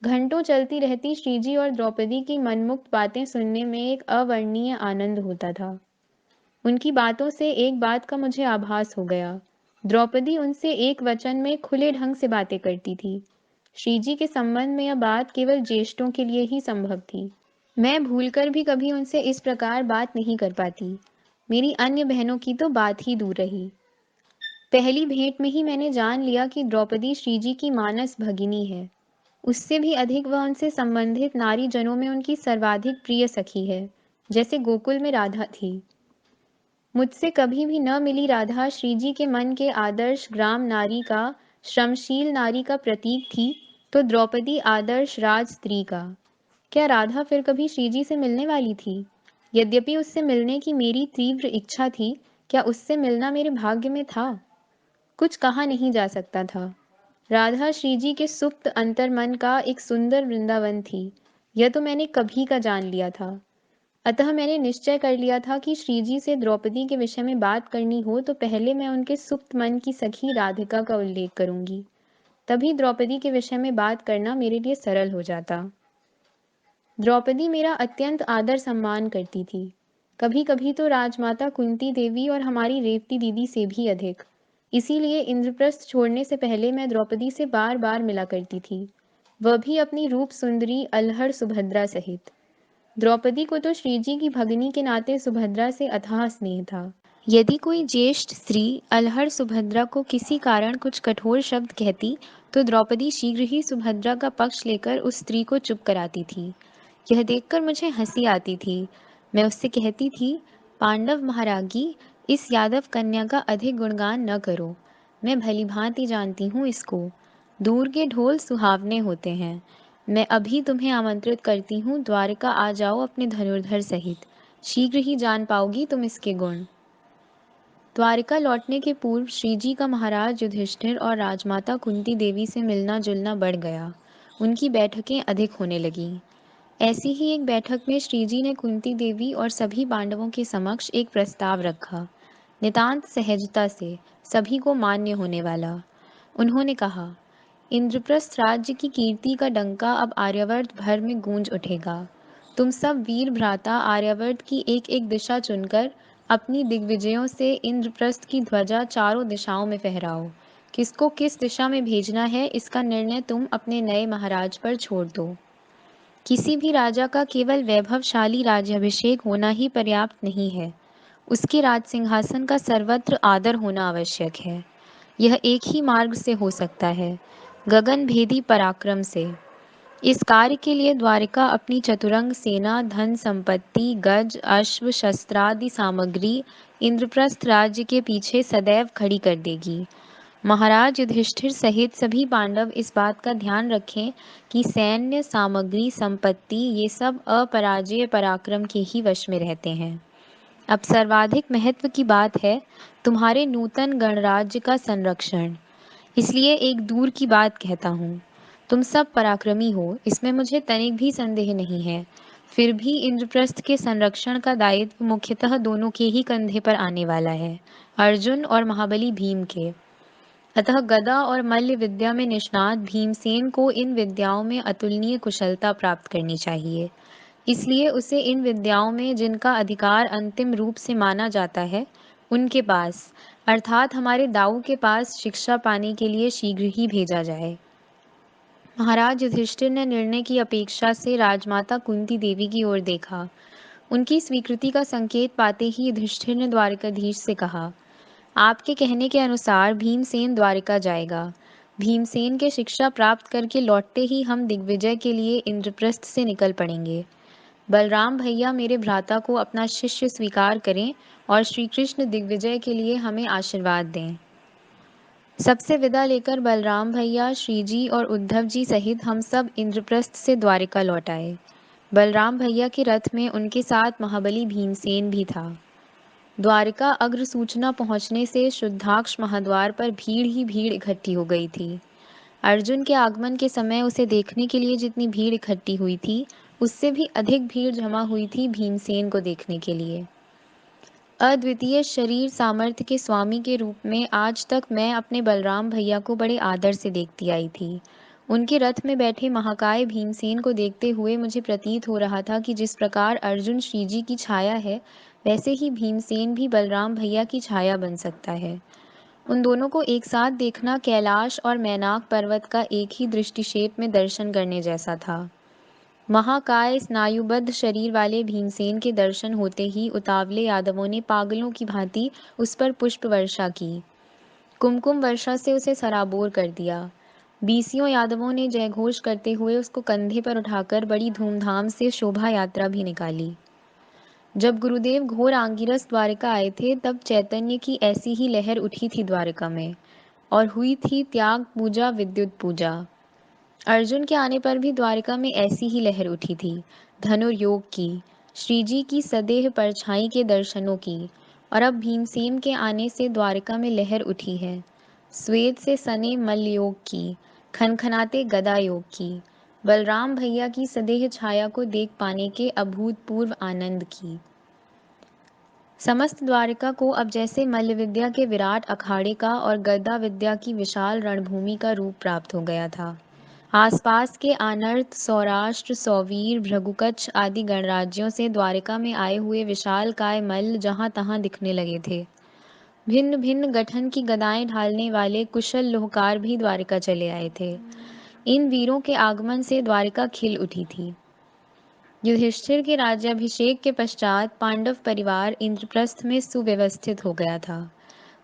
घंटों चलती रहती श्रीजी और द्रौपदी की मनमुक्त बातें सुनने में एक अवर्णनीय आनंद होता था। उनकी बातों से एक बात का मुझे आभास हो गया, द्रौपदी उनसे एक वचन में खुले ढंग से बातें करती थी। श्रीजी के संबंध में यह बात केवल ज्येष्ठों के लिए ही संभव थी। मैं भूलकर भी कभी उनसे इस प्रकार बात नहीं कर पाती। मेरी अन्य बहनों की तो बात ही दूर रही। पहली भेंट में ही मैंने जान लिया कि द्रौपदी श्रीजी की मानस भगिनी है। उससे भी अधिक वह उनसे संबंधित नारी जनों में उनकी सर्वाधिक प्रिय सखी है, जैसे गोकुल में राधा थी। मुझसे कभी भी न मिली राधा श्रीजी के मन के आदर्श ग्राम नारी का, श्रमशील नारी का प्रतीक थी, तो द्रौपदी आदर्श राज स्त्री का। क्या राधा फिर कभी श्रीजी से मिलने वाली थी? यद्यपि उससे मिलने की मेरी तीव्र इच्छा थी, क्या उससे मिलना मेरे भाग्य में था? कुछ कहा नहीं जा सकता था। राधा श्रीजी के सुप्त अंतर्मन का एक सुंदर वृंदावन थी, यह तो मैंने कभी का जान लिया था। अतः मैंने निश्चय कर लिया था कि श्रीजी से द्रौपदी के विषय में बात करनी हो तो पहले मैं उनके सुप्त मन की सखी राधिका का उल्लेख करूंगी, तभी द्रौपदी के विषय में बात करना मेरे लिए सरल हो जाता। द्रौपदी मेरा अत्यंत आदर सम्मान करती थी, कभी कभी तो राजमाता कुंती देवी और हमारी रेवती दीदी से भी अधिक। इसीलिए इंद्रप्रस्थ छोड़ने से पहले मैं द्रौपदी से बार बार मिला करती थी, वह भी अपनी रूप सुंदरी अल्हड़ सुभद्रा सहित। द्रौपदी को तो श्रीजी की भगिनी के नाते सुभद्रा से अथाह स्नेह था। यदि कोई ज्येष्ठ स्त्री अल्हड़ सुभद्रा को किसी कारण कुछ कठोर शब्द कहती, तो द्रौपदी शीघ्र ही सुभद्रा का पक्ष लेकर उस स्त्री को चुप कराती थी। यह देखकर मुझे हंसी आती थी। मैं उससे कहती थी, पांडव महारागी, इस यादव कन्या का अधिक गुणगान न करो। मैं भली भांति जानती हूँ इसको। दूर के ढोल सुहावने होते हैं। मैं अभी तुम्हें आमंत्रित करती हूँ, द्वारका आ जाओ अपने धनुर्धर सहित। शीघ्र ही जान पाओगी तुम इसके गुण। द्वारिका लौटने के पूर्व श्रीजी का महाराज युधिष्ठिर और राजमाता कुंती देवी से मिलना जुलना बढ़ गया। उनकी बैठकें अधिक होने लगीं। ऐसी ही एक बैठक में श्रीजी ने कुंती देवी और सभी पांडवों के समक्ष एक प्रस्ताव रखा, नितांत सहजता से, सभी को मान्य होने वाला। उन्होंने कहा, इंद्रप्रस्थ राज्य की कीर्ति का डंका अब आर्यावर्त भर में गूंज उठेगा। तुम सब वीर भ्राता आर्यावर्त की एक एक दिशा चुनकर अपनी दिग्विजयों से इंद्रप्रस्थ की ध्वजा चारों दिशाओं में फहराओ। किसको किस दिशा में भेजना है, इसका निर्णय तुम अपने नए महाराज पर छोड़ दो। किसी भी राजा का केवल वैभवशाली राज्याभिषेक होना ही पर्याप्त नहीं है, उसके राज सिंहासन का सर्वत्र आदर होना आवश्यक है। यह एक ही मार्ग से हो सकता है, गगनभेदी पराक्रम से। इस कार्य के लिए द्वारिका अपनी चतुरंग सेना, धन संपत्ति, गज, अश्व, शस्त्रादि सामग्री इंद्रप्रस्थ राज्य के पीछे सदैव खड़ी कर देगी। महाराज युधिष्ठिर सहित सभी पांडव इस बात का ध्यान रखें कि सैन्य सामग्री, संपत्ति ये सब अपराजेय पराक्रम के ही वश में रहते हैं। अब सर्वाधिक महत्व की बात है तुम्हारे नूतन गणराज्य का संरक्षण। इसलिए एक दूर की बात कहता हूँ, तुम सब पराक्रमी हो, इसमें मुझे तनिक भी संदेह नहीं है। फिर भी इंद्रप्रस्थ के संरक्षण का दायित्व मुख्यतः दोनों के ही कंधे पर आने वाला है, अर्जुन और महाबली भीम के। अतः गदा और मल्ल विद्या में निष्णात भीमसेन को इन विद्याओं में अतुलनीय कुशलता प्राप्त करनी चाहिए। इसलिए उसे इन विद्याओं में जिनका अधिकार अंतिम रूप से माना जाता है, उनके पास अर्थात हमारे दाऊ के पास शिक्षा पाने के लिए शीघ्र ही भेजा जाए। महाराज युधिष्ठिर ने निर्णय की अपेक्षा से राजमाता कुंती देवी की ओर देखा। उनकी स्वीकृति का संकेत पाते ही युधिष्ठिर ने द्वारकाधीश से कहा, आपके कहने के अनुसार भीमसेन द्वारिका जाएगा। भीमसेन के शिक्षा प्राप्त करके लौटते ही हम दिग्विजय के लिए इंद्रप्रस्थ से निकल पड़ेंगे। बलराम भैया मेरे भ्राता को अपना शिष्य स्वीकार करें और श्री कृष्ण दिग्विजय के लिए हमें आशीर्वाद दें। सबसे विदा लेकर बलराम भैया, श्रीजी और उद्धव जी सहित हम सब इंद्रप्रस्थ से द्वारिका लौट आए। बलराम भैया के रथ में उनके साथ महाबली भीमसेन भी था। द्वारिका अग्र सूचना पहुंचने से शुद्धाक्ष महाद्वार पर भीड़ ही भीड़ इकट्ठी हो गई थी। अर्जुन के आगमन के समय उसे देखने के लिए जितनी भीड़ इकट्ठी हुई थी, उससे भी अधिक भीड़ जमा हुई थी भीमसेन को देखने के लिए। अद्वितीय शरीर सामर्थ्य के स्वामी के रूप में आज तक मैं अपने बलराम भैया को बड़े आदर से देखती आई थी। उनके रथ में बैठे महाकाय भीमसेन को देखते हुए मुझे प्रतीत हो रहा था कि जिस प्रकार अर्जुन श्रीजी की छाया है, वैसे ही भीमसेन भी बलराम भैया की छाया बन सकता है। उन दोनों को एक साथ देखना कैलाश और मैनाक पर्वत का एक ही दृष्टिक्षेप में दर्शन करने जैसा था। महाकाय स्नायुबद्ध शरीर वाले भीमसेन के दर्शन होते ही उतावले यादवों ने पागलों की भांति उस पर पुष्प वर्षा की। कुमकुम वर्षा से उसे सराबोर कर दिया। बीसियों यादवों ने जयघोष करते हुए उसको कंधे पर उठाकर बड़ी धूमधाम से शोभा यात्रा भी निकाली। जब गुरुदेव घोर आंगिरस द्वारिका आए थे, तब चैतन्य की ऐसी ही लहर उठी थी द्वारिका में, और हुई थी त्याग पूजा, विद्युत पूजा। अर्जुन के आने पर भी द्वारिका में ऐसी ही लहर उठी थी, धनुर्योग की, श्रीजी की सदेह परछाई के दर्शनों की। और अब भीमसेन के आने से द्वारिका में लहर उठी है, श्वेत से सने मल्लयोग की, खनखनाते गदा योग की, बलराम भैया की सदेह छाया को देख पाने के अभूतपूर्व आनंद की। समस्त द्वारिका को अब जैसे मल्ल विद्या के विराट अखाड़े का और गदा विद्या की विशाल रणभूमि का रूप प्राप्त हो गया था। आसपास के आनर्त, सौराष्ट्र, सौवीर, भृगुकच्छ आदि गणराज्यों से द्वारिका में आए हुए विशाल काय मल्ल जहां तहां दिखने लगे थे। भिन्न भिन्न गठन की गदाएं ढालने वाले कुशल लोहकार भी द्वारिका चले आए थे। इन वीरों के आगमन से द्वारिका खिल उठी थी। युधिष्ठिर के राज्याभिषेक के पश्चात पांडव परिवार इंद्रप्रस्थ में सुव्यवस्थित हो गया था।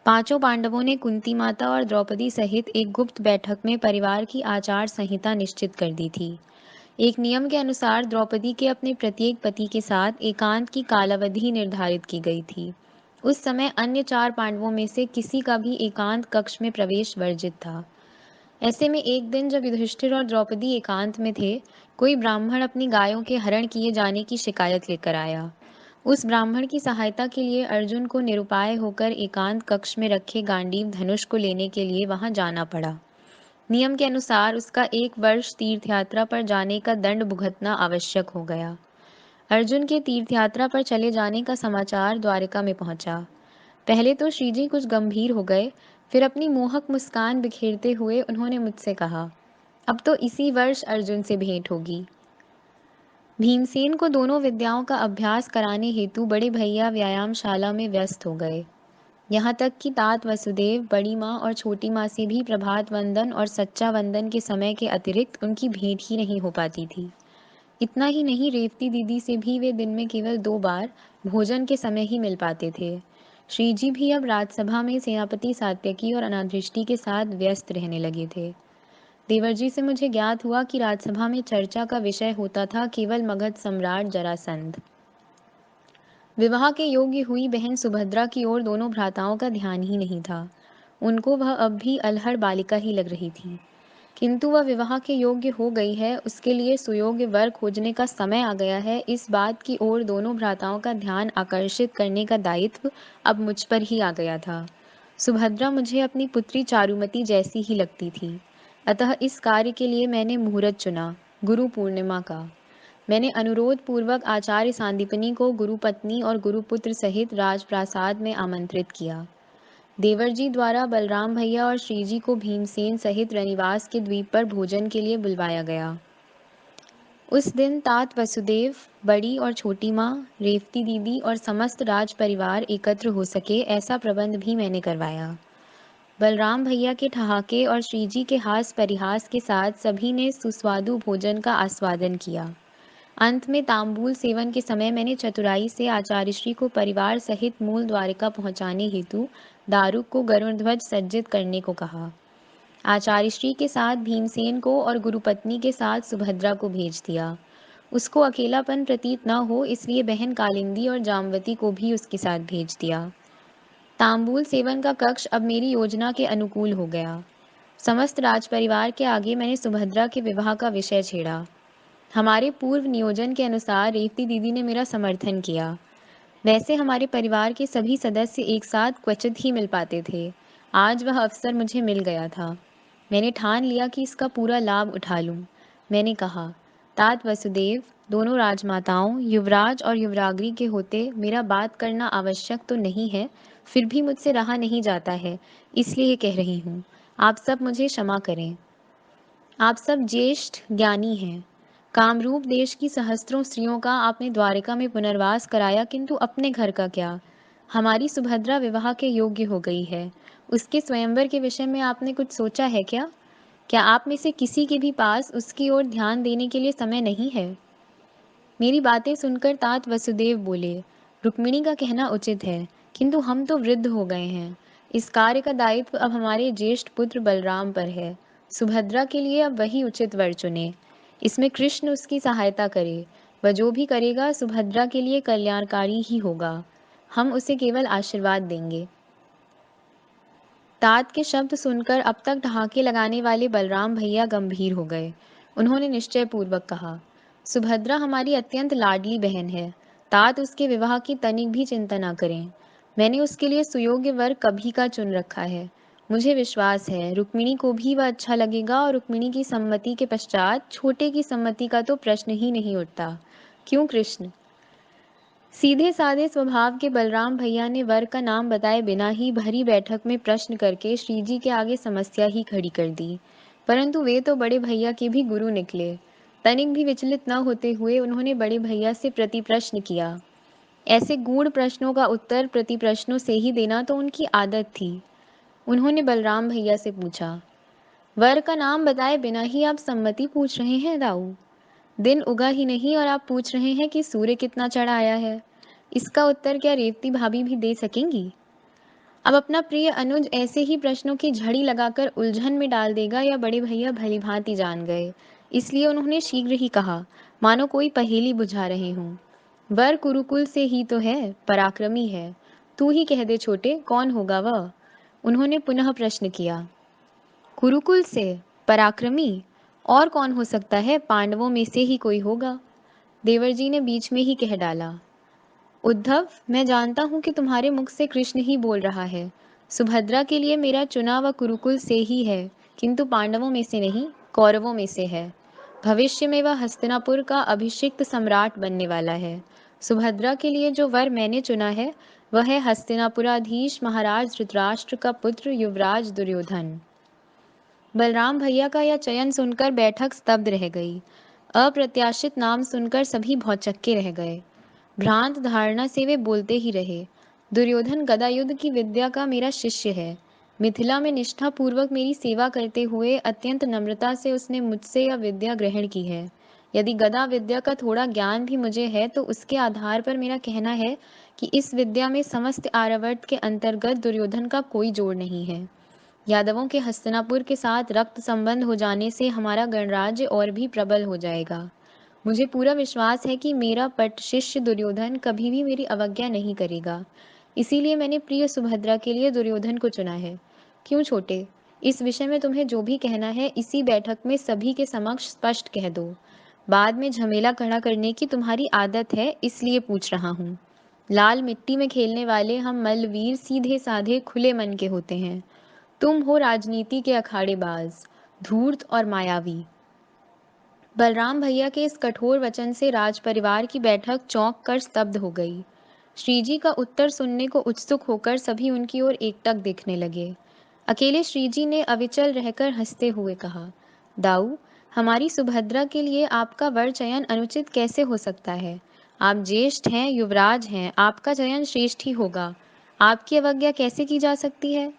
पांचों पांडवों ने कुंती माता और द्रौपदी सहित एक गुप्त बैठक में परिवार की आचार संहिता निश्चित कर दी थी। एक नियम के अनुसार द्रौपदी के अपने प्रत्येक पति के साथ एकांत की कालावधि निर्धारित की गई थी। उस समय अन्य चार पांडवों में से किसी का भी एकांत कक्ष में प्रवेश वर्जित था। ऐसे में एक दिन जब युधिष्ठिर और द्रौपदी एकांत में थे, कोई ब्राह्मण अपनी गायों के हरण किए जाने की शिकायत लेकर आया। उस ब्राह्मण की सहायता के लिए अर्जुन को निरुपाय होकर एकांत कक्ष में रखे गांडीव धनुष को लेने के लिए वहां जाना पड़ा। नियम के अनुसार उसका 1 वर्ष तीर्थ यात्रा पर जाने का दंड भुगतना आवश्यक हो गया। अर्जुन के तीर्थ यात्रा पर चले जाने का समाचार द्वारिका में पहुंचा। पहले तो श्रीजी कुछ गंभीर हो गए, फिर अपनी मोहक मुस्कान बिखेरते हुए उन्होंने मुझसे कहा, अब तो इसी वर्ष अर्जुन से भेंट होगी। भीमसेन को दोनों विद्याओं का अभ्यास कराने हेतु बड़े भैया व्यायामशाला में व्यस्त हो गए। यहाँ तक कि तात वसुदेव, बड़ी माँ और छोटी माँ से भी प्रभात वंदन और सच्चा वंदन के समय के अतिरिक्त उनकी भेंट ही नहीं हो पाती थी। इतना ही नहीं, रेवती दीदी से भी वे दिन में केवल 2 बार भोजन के समय ही मिल पाते थे। श्रीजी भी अब राजसभा में सेनापति सात्यकी और अनादृष्टि के साथ व्यस्त रहने लगे थे। देवरजी से मुझे ज्ञात हुआ कि राजसभा में चर्चा का विषय होता था केवल मगध सम्राट जरासंध। विवाह के योग्य हुई बहन सुभद्रा की ओर दोनों भ्राताओं का ध्यान ही नहीं था। उनको वह अब भी अलहड़ बालिका ही लग रही थी। किंतु वह विवाह के योग्य हो गई है, उसके लिए सुयोग्य वर खोजने का समय आ गया है, इस बात की ओर दोनों भ्राताओं का ध्यान आकर्षित करने का दायित्व अब मुझ पर ही आ गया था। सुभद्रा मुझे अपनी पुत्री चारुमती जैसी ही लगती थी, अतः इस कार्य के लिए मैंने मुहूर्त चुना, गुरु पूर्णिमा का। मैंने अनुरोध पूर्वक आचार्य सांदीपनी को गुरुपत्नी और गुरुपुत्र सहित राजप्रासाद में आमंत्रित किया। देवरजी द्वारा बलराम भैया और श्रीजी को भीमसेन सहित रनिवास के द्वीप पर भोजन के लिए बुलवाया गया। उस दिन तात वसुदेव, बड़ी और छोटी माँ, रेवती दीदी और समस्त राज परिवार एकत्र हो सके, ऐसा प्रबंध भी मैंने करवाया। बलराम भैया के ठहाके और श्रीजी के हास परिहास के साथ सभी ने सुस्वादु भोजन का आस्वादन किया। अंत में तांबूल सेवन के समय मैंने चतुराई से आचार्यश्री को परिवार सहित मूल द्वारिका पहुंचाने हेतु दारुक को गरुड़ध्वज सज्जित करने को कहा। आचार्यश्री के साथ भीमसेन को और गुरुपत्नी के साथ सुभद्रा को भेज दिया। उसको अकेलापन प्रतीत न हो, इसलिए बहन कालिंदी और जामवती को भी उसके साथ भेज दिया। तांबूल सेवन का कक्ष अब मेरी योजना के अनुकूल हो गया। समस्त राजपरिवार के आगे मैंने सुभद्रा के विवाह का विषय छेड़ा। हमारे पूर्व नियोजन के अनुसार रेवती दीदी ने मेरा समर्थन किया। वैसे हमारे परिवार के सभी सदस्य एक साथ क्वचित ही मिल पाते थे। आज वह अवसर मुझे मिल गया था। मैंने ठान लिया कि इसका पूरा लाभ उठा लूं। मैंने कहा, तात वसुदेव, दोनों राजमाताओं युवराज और युवराग्री के होते मेरा बात करना आवश्यक तो नहीं है, फिर भी मुझसे रहा नहीं जाता है, इसलिए कह रही हूँ। आप सब मुझे क्षमा करें। आप सब ज्येष्ठ ज्ञानी हैं। कामरूप देश की सहस्त्रों स्त्रियों का आपने द्वारिका में पुनर्वास कराया, किंतु अपने घर का क्या? हमारी सुभद्रा विवाह के योग्य हो गई है। उसके स्वयंवर के विषय में आपने कुछ सोचा है क्या? क्या आप में से किसी के भी पास उसकी ओर ध्यान देने के लिए समय नहीं है? मेरी बातें सुनकर तात वसुदेव बोले, रुक्मिणी का कहना उचित है, किंतु हम तो वृद्ध हो गए हैं। इस कार्य का दायित्व अब हमारे ज्येष्ठ पुत्र बलराम पर है। सुभद्रा के लिए अब वही उचित वर चुने। इसमें कृष्ण उसकी सहायता करे। वह जो भी करेगा सुभद्रा के लिए कल्याणकारी ही होगा। हम उसे केवल आशीर्वाद देंगे। तात के शब्द सुनकर अब तक ठहाके लगाने वाले बलराम भैया गंभीर हो गए। उन्होंने निश्चय पूर्वक कहा, सुभद्रा हमारी अत्यंत लाडली बहन है। तात उसके विवाह की तनिक भी चिंता न करें। मैंने उसके लिए सुयोग्य वर कभी का चुन रखा है। मुझे विश्वास है रुक्मिणी को भी वह अच्छा लगेगा, और रुक्मिणी की सम्मति के पश्चात छोटे की सम्मति का तो प्रश्न ही नहीं उठता। क्यों कृष्ण? सीधे साधे स्वभाव के बलराम भैया ने वर का नाम बताए बिना ही भरी बैठक में प्रश्न करके श्रीजी के आगे समस्या ही खड़ी कर दी। परंतु वे तो बड़े भैया के भी गुरु निकले। तनिक भी विचलित न होते हुए उन्होंने बड़े भैया से प्रति प्रश्न किया। ऐसे गूढ़ प्रश्नों का उत्तर प्रति प्रश्नों से ही देना तो उनकी आदत थी। उन्होंने बलराम भैया से पूछा, वर का नाम बताए बिना ही आप सम्मति पूछ रहे हैं दाऊ? दिन उगा ही नहीं और आप पूछ रहे हैं कि सूर्य कितना चढ़ा आया है। इसका उत्तर क्या रेवती भाभी भी दे सकेंगी? अब अपना प्रिय अनुज ऐसे ही प्रश्नों की झड़ी लगाकर उलझन में डाल देगा, या बड़े भैया भलीभांति जान गए। इसलिए उन्होंने शीघ्र ही कहा, मानो कोई पहेली बुझा रहे हों। वर कुरुकुल से ही तो है, पराक्रमी है। तू ही कह दे छोटे, कौन होगा वह? उन्होंने पुनः प्रश्न किया। कुरुकुल से, पराक्रमी? और कौन हो सकता है? पांडवों में से ही कोई होगा। देवरजी ने बीच में ही कह डाला, उद्धव, मैं जानता हूँ कि तुम्हारे मुख से कृष्ण ही बोल रहा है। सुभद्रा के लिए मेरा चुना व कुरुकुल से ही है, किंतु पांडवों में से नहीं, कौरवों में से है। भविष्य में वह हस्तिनापुर का अभिषिक्त सम्राट बनने वाला है। सुभद्रा के लिए जो वर मैंने चुना है, वह है हस्तिनापुराधीश महाराज धृतराष्ट्र का पुत्र युवराज दुर्योधन। बलराम भैया का यह चयन सुनकर बैठक स्तब्ध रह गई। अप्रत्याशित नाम सुनकर सभी भौचक्के रह गए। भ्रांत धारणा से वे बोलते ही रहे। दुर्योधन गदायुद्ध की विद्या का मेरा शिष्य है। मिथिला में निष्ठा पूर्वक मेरी सेवा करते हुए अत्यंत नम्रता से उसने मुझसे यह विद्या ग्रहण की है। यदि गदा विद्या का थोड़ा ज्ञान भी मुझे है तो उसके आधार पर मेरा कहना है कि इस विद्या में समस्त आर्यावर्त के अंतर्गत दुर्योधन का कोई जोड़ नहीं है। यादवों के हस्तिनापुर के साथ रक्त संबंध हो जाने से हमारा गणराज्य और भी प्रबल हो जाएगा। मुझे पूरा विश्वास है कि मेरा पट शिष्य दुर्योधन कभी भी मेरी अवज्ञा नहीं करेगा। इसीलिए मैंने प्रिय सुभद्रा के लिए दुर्योधन को चुना है। क्यों छोटे, इस विषय में तुम्हें जो भी कहना है इसी बैठक में सभी के समक्ष स्पष्ट कह दो। बाद में झमेला खड़ा करने की तुम्हारी आदत है, इसलिए पूछ रहा हूँ। लाल मिट्टी में खेलने वाले हम मल्लवीर सीधे साधे खुले मन के होते हैं। तुम हो राजनीति के अखाड़ेबाज, धूर्त और मायावी। बलराम भैया के इस कठोर वचन से राज परिवार की बैठक चौंक कर स्तब्ध हो गई। श्रीजी का उत्तर सुनने को उत्सुक होकर सभी उनकी ओर एकटक देखने लगे। अकेले श्रीजी ने अविचल रहकर हंसते हुए कहा, दाऊ, हमारी सुभद्रा के लिए आपका वर चयन अनुचित कैसे हो सकता है? आप ज्येष्ठ हैं, युवराज हैं, आपका चयन श्रेष्ठ ही होगा। आपकी अवज्ञा कैसे की जा सकती है?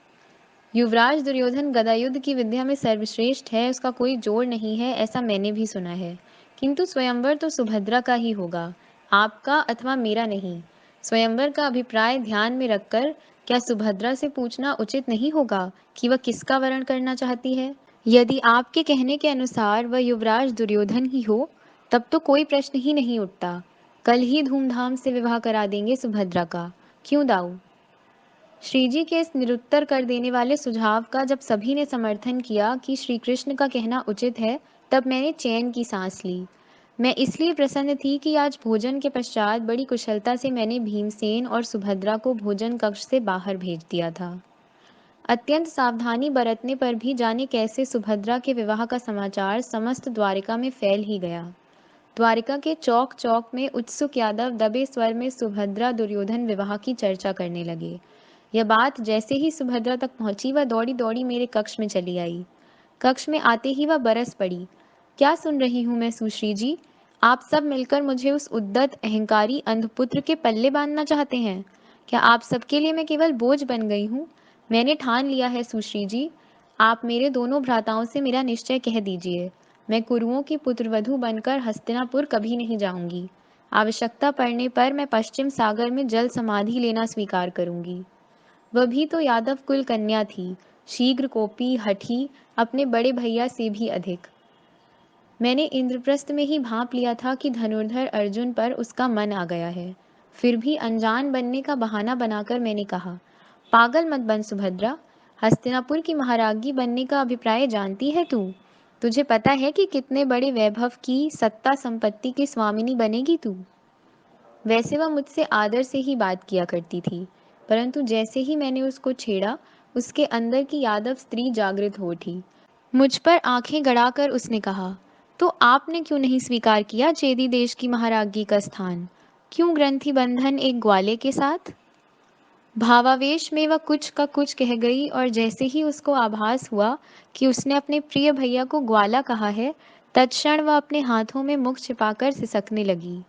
युवराज दुर्योधन गदायुद्ध की विद्या में सर्वश्रेष्ठ है, उसका कोई जोड़ नहीं है, ऐसा मैंने भी सुना है। किंतु स्वयंवर तो सुभद्रा का ही होगा, आपका अथवा मेरा नहीं। स्वयंवर का अभिप्राय ध्यान में रखकर क्या सुभद्रा से पूछना उचित नहीं होगा कि वह किसका वरण करना चाहती है? यदि आपके कहने के अनुसार वह युवराज दुर्योधन ही हो, तब तो कोई प्रश्न ही नहीं उठता। कल ही धूमधाम से विवाह करा देंगे सुभद्रा का। क्यों दाऊ? श्रीजी के इस निरुत्तर कर देने वाले सुझाव का जब सभी ने समर्थन किया कि श्री कृष्ण का कहना उचित है, तब मैंने चैन की सांस ली। मैं इसलिए प्रसन्न थी कि आज भोजन के पश्चात बड़ी कुशलता से मैंने भीमसेन और सुभद्रा को भोजन कक्ष से बाहर भेज दिया था। अत्यंत सावधानी बरतने पर भी जाने कैसे सुभद्रा के विवाह का समाचार समस्त द्वारिका में फैल ही गया। द्वारिका के चौक चौक में उत्सुक यादव दबे स्वर में सुभद्रा दुर्योधन विवाह की चर्चा करने लगे। यह बात जैसे ही सुभद्रा तक पहुंची वह दौड़ी दौड़ी मेरे कक्ष में चली आई। कक्ष में आते ही वह बरस पड़ी, क्या सुन रही हूँ मैं सुश्री जी? आप सब मिलकर मुझे उस उद्दत अहंकारी अंधपुत्र के पल्ले बांधना चाहते हैं। क्या आप सबके लिए मैं केवल बोझ बन गई हूँ? मैंने ठान लिया है सुश्री जी। आप मेरे दोनों भ्राताओं से मेरा निश्चय कह दीजिए। मैं कुरुओं की पुत्रवधू बनकर हस्तिनापुर कभी नहीं जाऊंगी। आवश्यकता पड़ने पर मैं पश्चिम सागर में जल समाधि लेना स्वीकार करूंगी। वह भी तो यादव कुल कन्या थी, शीघ्र कोपी, हठी, अपने बड़े भैया से भी अधिक। मैंने इंद्रप्रस्थ में ही भांप लिया था कि धनुर्धर अर्जुन पर उसका मन आ गया है। फिर भी अनजान बनने का बहाना बनाकर मैंने कहा, पागल मत बन सुभद्रा, हस्तिनापुर की महाराज्ञी बनने का अभिप्राय जानती है तू? तुझे पता है कि कितने बड़े वैभव की, सत्ता संपत्ति की स्वामिनी बनेगी तू? वैसे वह मुझसे आदर से ही बात किया करती थी, परंतु जैसे ही मैंने उसको छेड़ा, उसके अंदर की यादव स्त्री जागृत हो उठी। मुझ पर आंखें गड़ाकर उसने कहा, तो आपने क्यों नहीं स्वीकार किया चेदी देश की महाराज्ञी का स्थान? क्यों ग्रंथि बंधन एक ग्वाले के साथ? भावावेश में वह कुछ का कुछ कह गई और जैसे ही उसको आभास हुआ कि उसने अपने प्रिय भैया को ग्वाला कहा है, तत्क्षण वह अपने हाथों में मुख छिपाकर सिसकने लगी।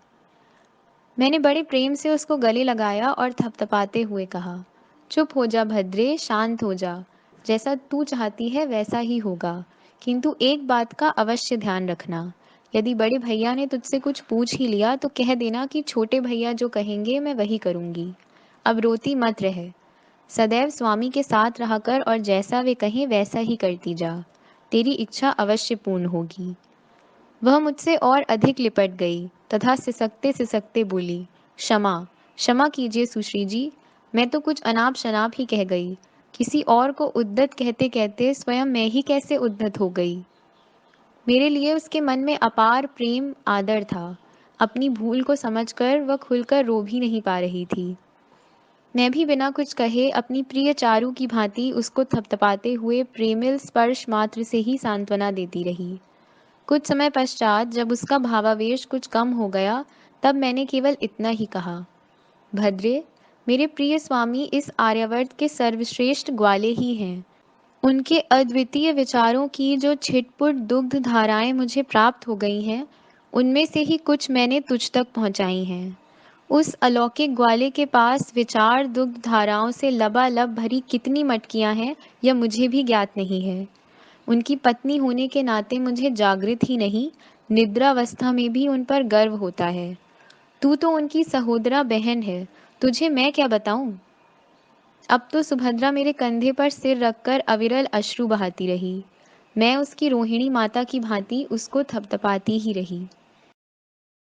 मैंने बड़े प्रेम से उसको गले लगाया और थपथपाते हुए कहा, चुप हो जा भद्रे, शांत हो जा। जैसा तू चाहती है वैसा ही होगा, किंतु एक बात का अवश्य ध्यान रखना। यदि बड़े भैया ने तुझसे कुछ पूछ ही लिया तो कह देना कि छोटे भैया जो कहेंगे मैं वही करूंगी। अब रोती मत रहे, सदैव स्वामी के साथ रहा कर और जैसा वे कहें वैसा ही करती जा। तेरी इच्छा अवश्य पूर्ण होगी। वह मुझसे और अधिक लिपट गई तथा सिसकते सिसकते बोली, क्षमा क्षमा कीजिए सुश्री जी, मैं तो कुछ अनाप शनाप ही कह गई। किसी और को उद्दत कहते कहते स्वयं मैं ही कैसे उद्दत हो गई। मेरे लिए उसके मन में अपार प्रेम आदर था। अपनी भूल को समझकर वह खुलकर रो भी नहीं पा रही थी। मैं भी बिना कुछ कहे अपनी प्रिय चारू की भांति उसको थपथपाते हुए प्रेमिल स्पर्श मात्र से ही सांत्वना देती रही। कुछ समय पश्चात जब उसका भावावेश कुछ कम हो गया, तब मैंने केवल इतना ही कहा, भद्रे, मेरे प्रिय स्वामी इस आर्यावर्त के सर्वश्रेष्ठ ग्वाले ही हैं। उनके अद्वितीय विचारों की जो छिटपुट दुग्ध धाराएं मुझे प्राप्त हो गई हैं, उनमें से ही कुछ मैंने तुझ तक पहुंचाई हैं। उस अलौकिक ग्वाले के पास विचार दुग्ध धाराओं से लबालब भरी कितनी मटकियां हैं, यह मुझे भी ज्ञात नहीं है। उनकी पत्नी होने के नाते मुझे जागृत ही नहीं, निद्रावस्था में भी उन पर गर्व होता है। तू तो उनकी सहोदरा बहन है, तुझे मैं क्या बताऊं। अब तो सुभद्रा मेरे कंधे पर सिर रखकर अविरल अश्रु बहाती रही। मैं उसकी रोहिणी माता की भांति उसको थपथपाती ही रही।